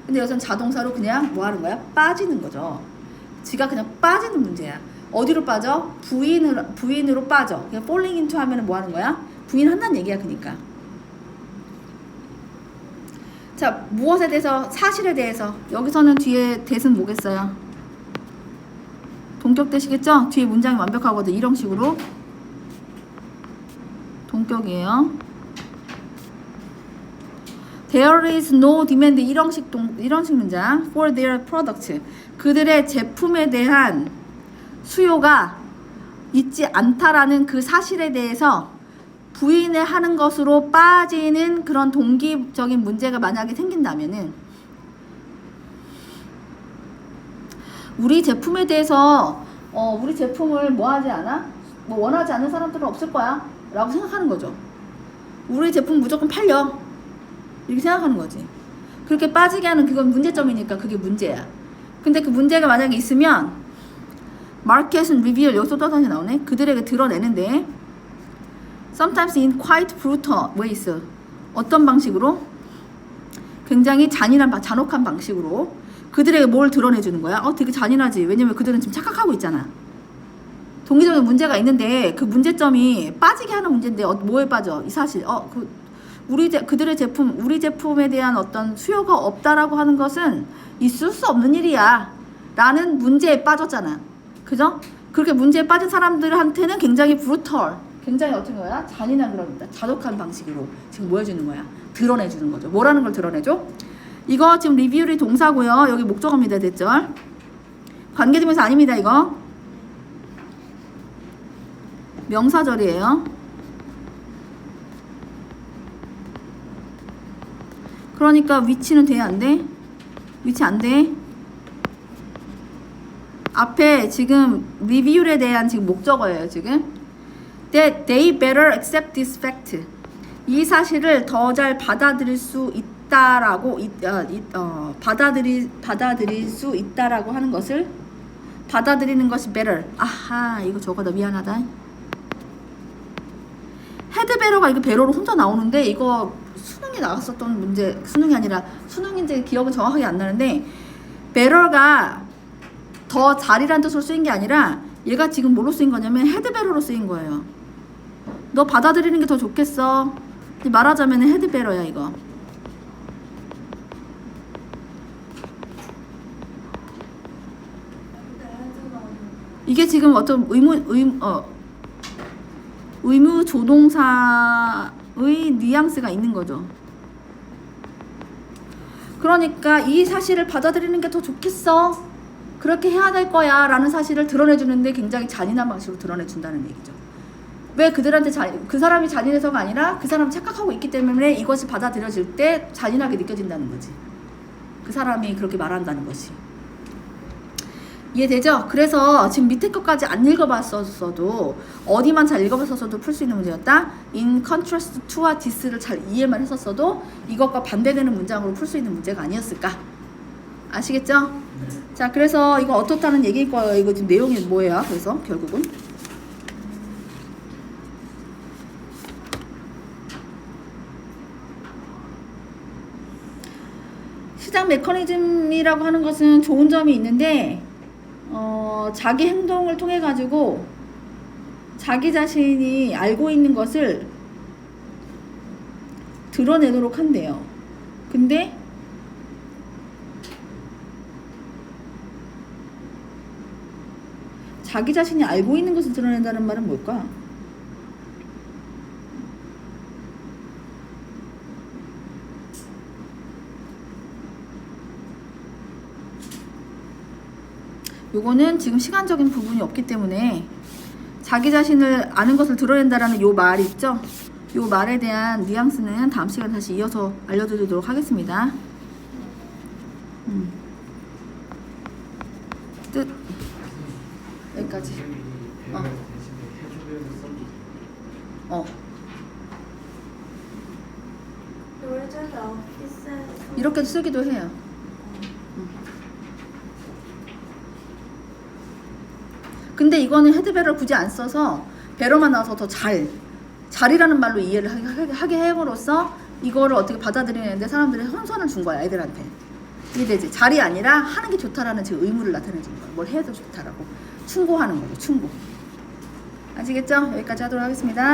근데 여기서는 자동사로 그냥 뭐 하는 거야? 빠지는 거죠. 지가 그냥 빠지는 문제야. 어디로 빠져? 부인으로 빠져. 그냥 falling into 하면은 뭐 하는 거야? 부인한다는 얘기야. 그니까. 자, 무엇에 대해서? 사실에 대해서. 여기서는 뒤에 대은 뭐겠어요? 동격되시겠죠? 뒤에 문장이 완벽하거든. 이런 식으로. 동격이에요. There is no demand. 이런 식 문장. For their products. 그들의 제품에 대한 수요가 있지 않다라는 그 사실에 대해서 부인을 하는 것으로 빠지는 그런 동기적인 문제가 만약에 생긴다면은, 우리 제품에 대해서 우리 제품을 뭐 하지 않아? 뭐 원하지 않는 사람들은 없을 거야 라고 생각하는 거죠. 우리 제품 무조건 팔려 이렇게 생각하는 거지. 그렇게 빠지게 하는 그건 문제점이니까 그게 문제야. 근데 그 문제가 만약에 있으면 market은 reveal, 여기서 또 다시 나오네. 그들에게 드러내는데 sometimes in quite brutal ways. 어떤 방식으로? 굉장히 잔혹한 방식으로 그들에게 뭘 드러내주는 거야? 되게 잔인하지. 왜냐면 그들은 지금 착각하고 있잖아. 동기적인 문제가 있는데 그 문제점이 빠지게 하는 문제인데 뭐에 빠져? 이 사실. 그들의 제품, 우리 제품에 대한 어떤 수요가 없다라고 하는 것은 있을 수 없는 일이야 라는 문제에 빠졌잖아. 그죠? 그렇게 문제에 빠진 사람들한테는 굉장히 brutal, 굉장히 어떤 거야? 잔인한 그런 자독한 방식으로 지금 뭐 해주는 거야? 드러내주는 거죠. 뭐라는 걸 드러내죠? 이거 지금 리뷰리 동사고요. 여기 목적어입니다. 됐죠? 관계대명사 아닙니다. 이거 명사절이에요. 그러니까 위치는 돼? 안 돼? 위치 안 돼? 앞에 지금 리뷰에 대한 지금 목적어예요. 지금 that they better accept this fact. 이 사실을 더 잘 받아들일 수 있다라고 받아들일 수 있다라고 하는 것을 받아들이는 것이 better. 아하, 이거 저거다. 미안하다. 헤드 베러가 이거 베러로 혼자 나오는데 이거 수능에 나왔었던 문제, 수능이 아니라 수능인지 기억은 정확하게 안 나는데, 베러가 더 잘이란 뜻으로 쓰인 게 아니라 얘가 지금 뭘로 쓰인 거냐면 헤드 베러로 쓰인 거예요. 너 받아들이는 게 더 좋겠어. 말하자면 헤드 베러야 이거. 이게 지금 어떤 의무 조동사의 뉘앙스가 있는 거죠. 그러니까 이 사실을 받아들이는 게 더 좋겠어. 그렇게 해야 될 거야 라는 사실을 드러내주는데 굉장히 잔인한 방식으로 드러내준다는 얘기죠. 왜 그들한테 그 사람이 잔인해서가 아니라 그 사람이 착각하고 있기 때문에 이것이 받아들여질 때 잔인하게 느껴진다는 거지. 그 사람이 그렇게 말한다는 것이. 이해되죠? 그래서 지금 밑에 것까지 안 읽어봤었어도 어디만 잘 읽어봤었어도 풀 수 있는 문제였다. In contrast to와 this를 잘 이해만 했었어도 이것과 반대되는 문장으로 풀 수 있는 문제가 아니었을까? 아시겠죠? 네. 자, 그래서 이거 어떻다는 얘기일 거예요. 이거 지금 내용이 뭐예요? 그래서 결국은 시장 메커니즘이라고 하는 것은 좋은 점이 있는데 자기 행동을 통해 가지고 자기 자신이 알고 있는 것을 드러내도록 한대요. 근데 자기 자신이 알고 있는 것을 드러낸다는 말은 뭘까? 요거는 지금 시간적인 부분이 없기 때문에 자기 자신을 아는 것을 드러낸다라는 요 말이 있죠? 요 말에 대한 뉘앙스는 다음 시간에 다시 이어서 알려드리도록 하겠습니다. 뜻 여기까지. 배열 대신에 해주변을 써주세요. 요즘 오피스에서 이렇게 쓰기도 해요. 근데 이거는 헤드베러를 굳이 안 써서 베러만 나와서 더 잘이라는 말로 이해를 하게 해음으로써 이거를 어떻게 받아들이는데 사람들이 선선을 준 거야, 애들한테. 이해되지? 잘이 아니라 하는 게 좋다라는 제 의무를 나타내 준 거야. 뭘 해도 좋다라고 충고하는 거죠, 충고. 아시겠죠? 여기까지 하도록 하겠습니다.